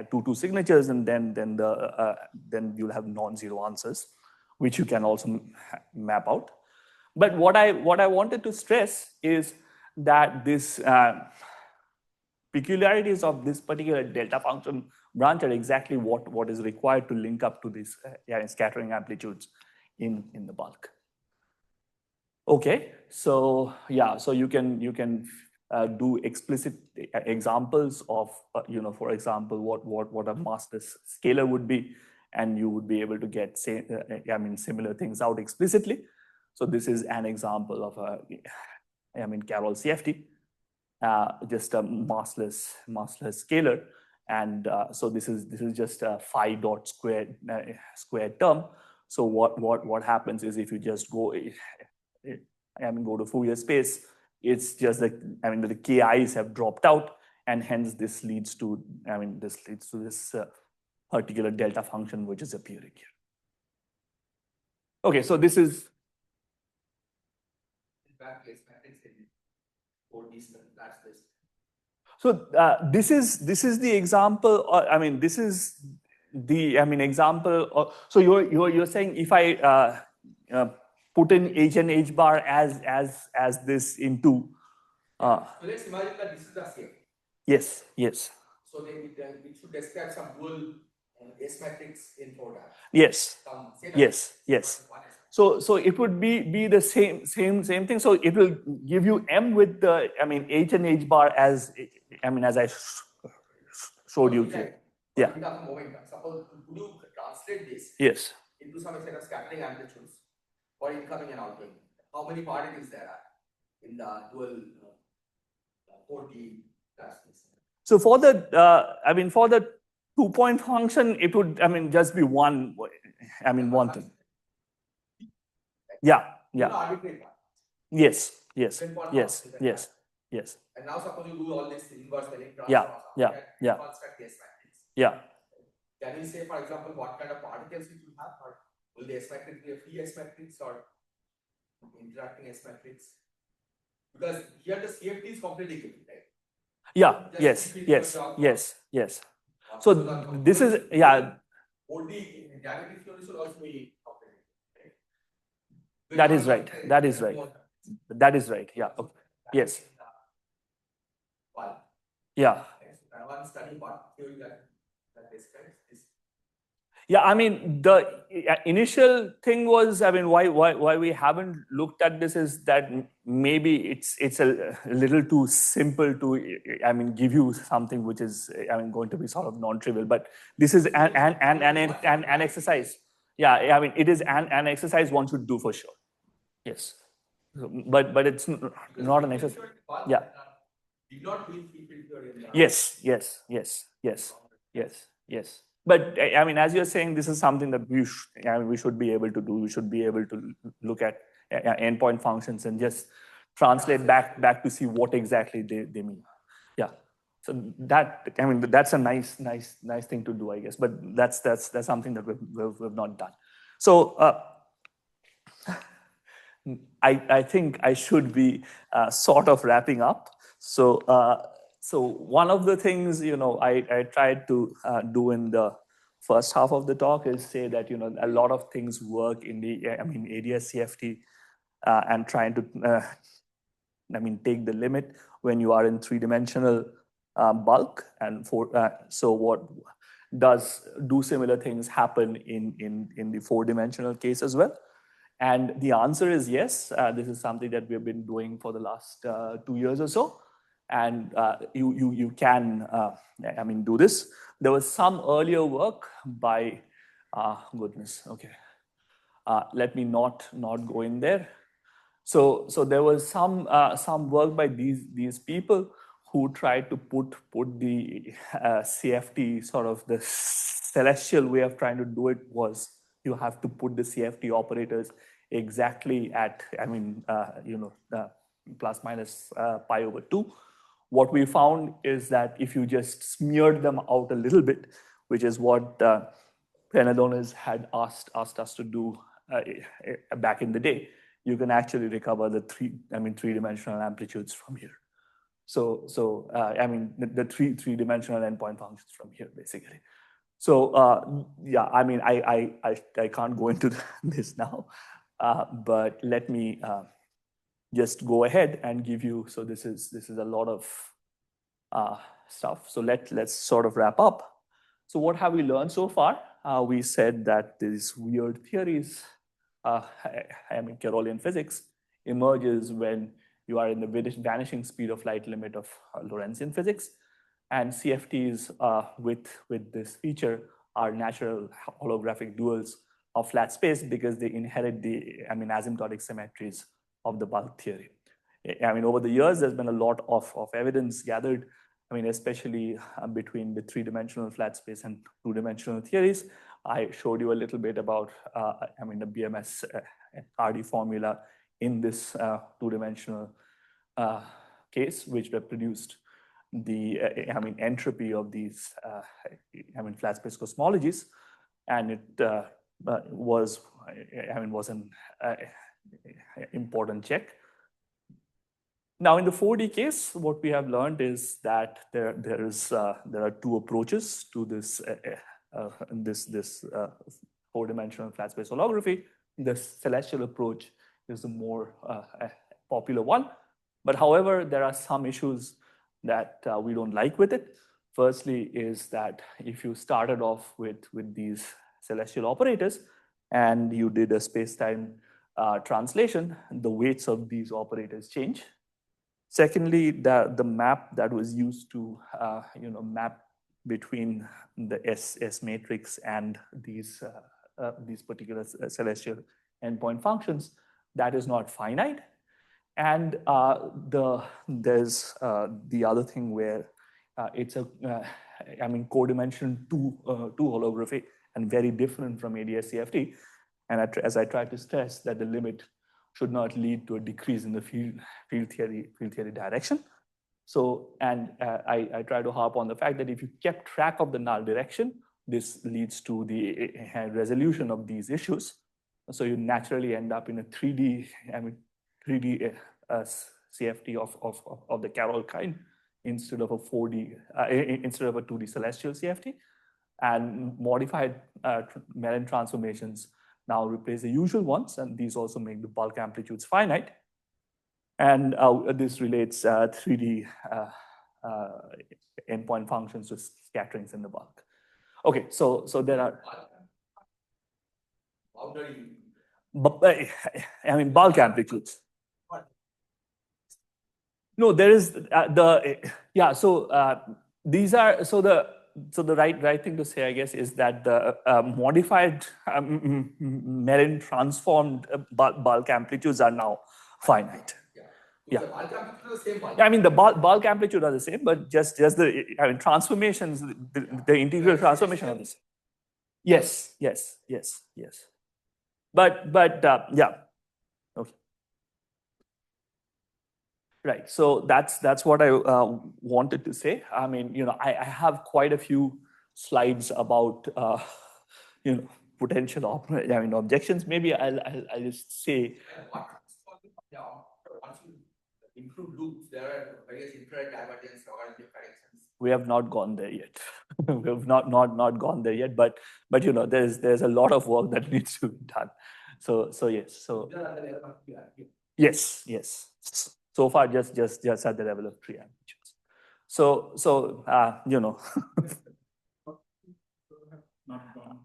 2 signatures, and then you'll have non-zero answers, which you can also map out. But what I wanted to stress is that this peculiarities of this particular delta function branch are exactly what is required to link up to these scattering amplitudes in the bulk. Okay, so yeah, so you can do explicit examples of for example what a massless scalar would be, and you would be able to get similar things out explicitly. So this is an example of a Carroll CFT, just a massless scalar, and so this is just a phi dot squared term. So what happens is if you just go go to Fourier space, it's just that the ki's have dropped out, and hence this leads to this particular delta function which is appearing here. Okay, so this is. So this is the example. This is the example. So you're saying if I put in H and H bar as this into. So let's imagine that this is the same. Yes. So then it should describe some dual S matrix in 4 dimensions. Yes. So it would be the same thing. So it will give you M with the H and H bar as as I showed you here. Yeah. Suppose could you translate this? Yes. Into some set of scattering amplitudes for incoming and outgoing? How many particles there are? in the dual 4D flat space? So for the, for the 2-point function, it would, just be one, one thing. Yeah. Yes. Yes. And now suppose you do all this inverse transform. Yeah. Construct the S matrix. Yeah. Can you say, for example, what kind of particles it will have? Or will the S matrix be a free S matrix or interacting S matrix? Because here the CFT is completely given, right? Yeah. Yes. So this is, yeah. 4D gravity theory should also be completed, right? That is right. Yeah. Okay. Yes. Yeah. One study what theory that describes this. Yeah, the initial thing was, why we haven't looked at this is that maybe it's a little too simple to, give you something which is, going to be sort of non-trivial. But this is an exercise. Yeah, it is an exercise one should do for sure. Yes, but it's not an exercise. Yeah. Did not do free field theory. Yes. But as you're saying, this is something that we should be able to do. We should be able to look at endpoint functions and just translate back to see what exactly they mean. Yeah. So that's a nice thing to do, I guess. But that's something that we've not done. So I think I should be sort of wrapping up. So one of the things I tried to do in the first half of the talk is say that a lot of things work in the ADS CFT and trying to take the limit when you are in 3-dimensional bulk, and so what does do similar things happen in the 4-dimensional case as well? And the answer is yes. This is something that we've been doing for the last 2 years or so. And you can, do this. There was some earlier work by, goodness, okay. Let me not go in there. So there was some work by these people who tried to put the CFT, sort of the celestial way of trying to do it was you have to put the CFT operators exactly at, plus minus pi over 2. What we found is that if you just smeared them out a little bit, which is what Penedones had asked us to do back in the day, you can actually recover the 3-dimensional amplitudes from here. So the three-dimensional endpoint functions from here, basically. So yeah, I can't go into this now, but let me just go ahead and give you. So this is a lot of stuff. So let's sort of wrap up. So what have we learned so far? We said that these weird theories, Carrollian physics, emerges when you are in the vanishing speed of light limit of Lorentzian physics. And CFTs with this feature are natural holographic duals of flat space because they inherit the asymptotic symmetries of the bulk theory. Over the years, there's been a lot of evidence gathered, especially between the 3-dimensional flat space and 2-dimensional theories. I showed you a little bit about, the BMS RD formula in this 2-dimensional case, which reproduced the entropy of these flat space cosmologies, and it was an important check. Now, in the 4D case, what we have learned is that there are two approaches to this 4-dimensional flat space holography. The celestial approach is the more popular one, but however, there are some issues that we don't like with it. Firstly, is that if you started off with these celestial operators and you did a space-time translation, the weights of these operators change. Secondly, the map that was used to map between the S matrix and these particular celestial endpoint functions, that is not finite. And there's the other thing where it's a, I mean, co-dimensional two holography and very different from ADS CFT. And as I tried to stress, that the limit should not lead to a decrease in the field theory direction. So, and I try to harp on the fact that if you kept track of the null direction, this leads to the resolution of these issues. So you naturally end up in a 3D, I mean, 3D CFT of the Carroll kind instead of a 4D, instead of a 2D celestial CFT. And modified Mellin transformations now replace the usual ones, and these also make the bulk amplitudes finite. And this relates 3D endpoint functions with scatterings in the bulk. Okay, so there are I mean bulk amplitudes. No, there is yeah. So these are the right thing to say, I guess, is that the modified Mellin transformed bulk amplitudes are now finite. Yeah. I mean, the bulk amplitude are the same, but just the transformations, the integral transformation are the same. Yes. But yeah. Okay. Right. So that's what I wanted to say. I mean, I have quite a few slides about potential objections. Maybe I'll just say. Improved loops, there are various infrared divergence or corrections. We have not gone there yet. We have not gone there yet, but there's a lot of work that needs to be done. So yes. So yes. So far, just at the level of 3 amplitudes. So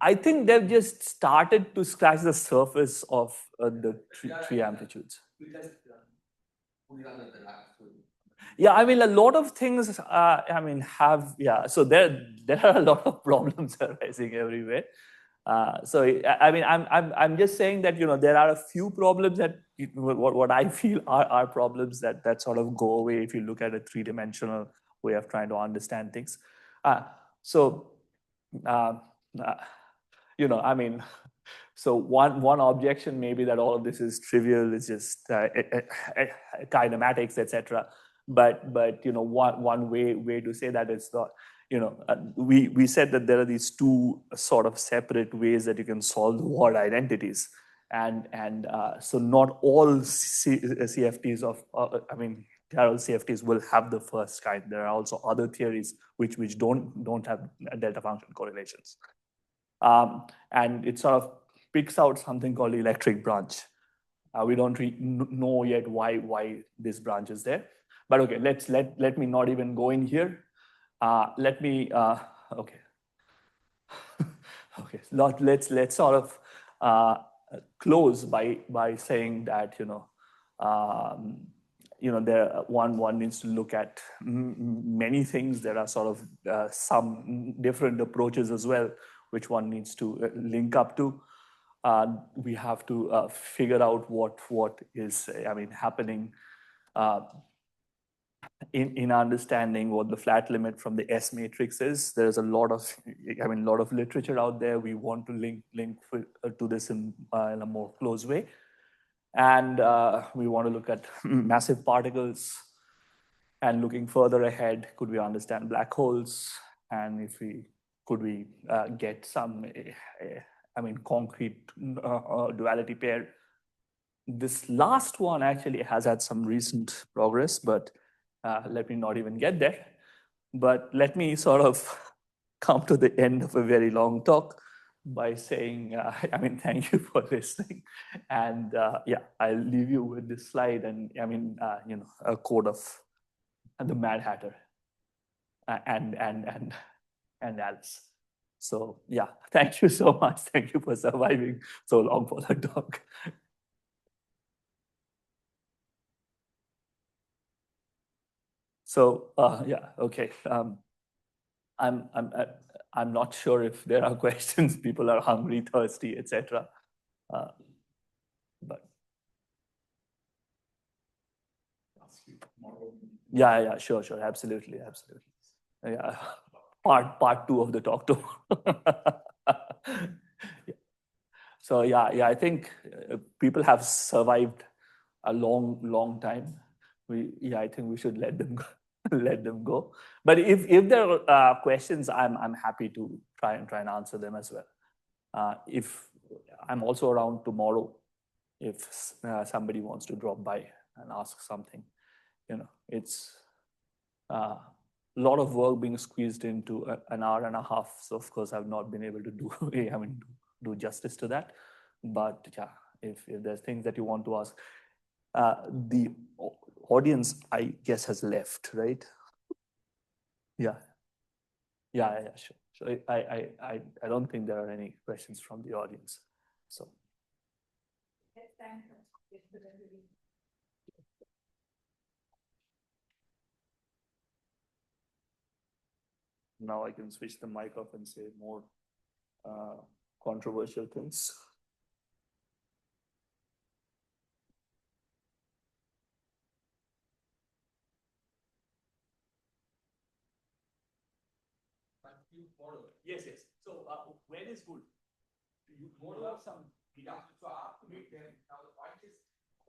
I think they've just started to scratch the surface of the 3 amplitudes. Yeah, I mean, a lot of things, I mean, so there are a lot of problems arising everywhere. So, I mean, I'm just saying that, there are a few problems that, what I feel are problems that sort of go away if you look at a 3-dimensional way of trying to understand things. I mean, so one objection may be that all of this is trivial, it's just kinematics, etc. But one way to say that is that we said that there are these two sort of separate ways that you can solve the word identities, and so not all CFTs of I mean Carroll CFTs will have the first kind. There are also other theories which don't have delta function correlations, and it sort of picks out something called electric branch. We don't know yet why this branch is there, but okay, let me not even go in here. Let me okay. Okay, let's sort of close by saying that there one needs to look at many things. There are sort of some different approaches as well, which one needs to link up to. We have to figure out what is happening in understanding what the flat limit from the S matrix is. There's a lot of literature out there. We want to link to this in a more close way, and we want to look at massive particles. And looking further ahead, could we understand black holes? And could we get some concrete duality pair? This last one actually has had some recent progress, but let me not even get there. But let me sort of come to the end of a very long talk by saying, thank you for listening. And yeah, I'll leave you with this slide and a quote of the Mad Hatter and Alice. So yeah, thank you so much. Thank you for surviving so long for the talk. So yeah, okay. I'm not sure if there are questions. People are hungry, thirsty, etc. But Yeah, sure, absolutely. Yeah, part two of the talk too. So I think people have survived a long time. I think we should let them go. Let them go. But if there are questions, I'm happy to try and answer them as well. If I'm also around tomorrow, if somebody wants to drop by and ask something, it's a lot of work being squeezed into an hour and a half. So of course, I've not been able to do justice to that. But yeah, if there's things that you want to ask, the audience, I guess, has left, right? Yeah, sure. So I don't think there are any questions from the audience. So. Now I can switch the mic off and say more controversial things. Yes. So when is good? You have some. Yeah. So I have to meet them. Now the point is,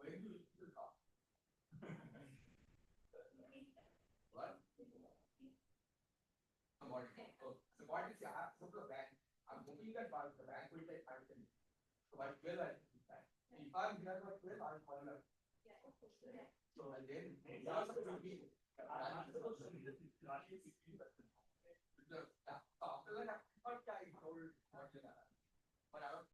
when do you talk? What? The point is, I have to go to the bank. I'm hoping that the bank will take 5 minutes. So by 12, I will be back. If I'm here by 12, I'll call you. So then, after that, I told but I was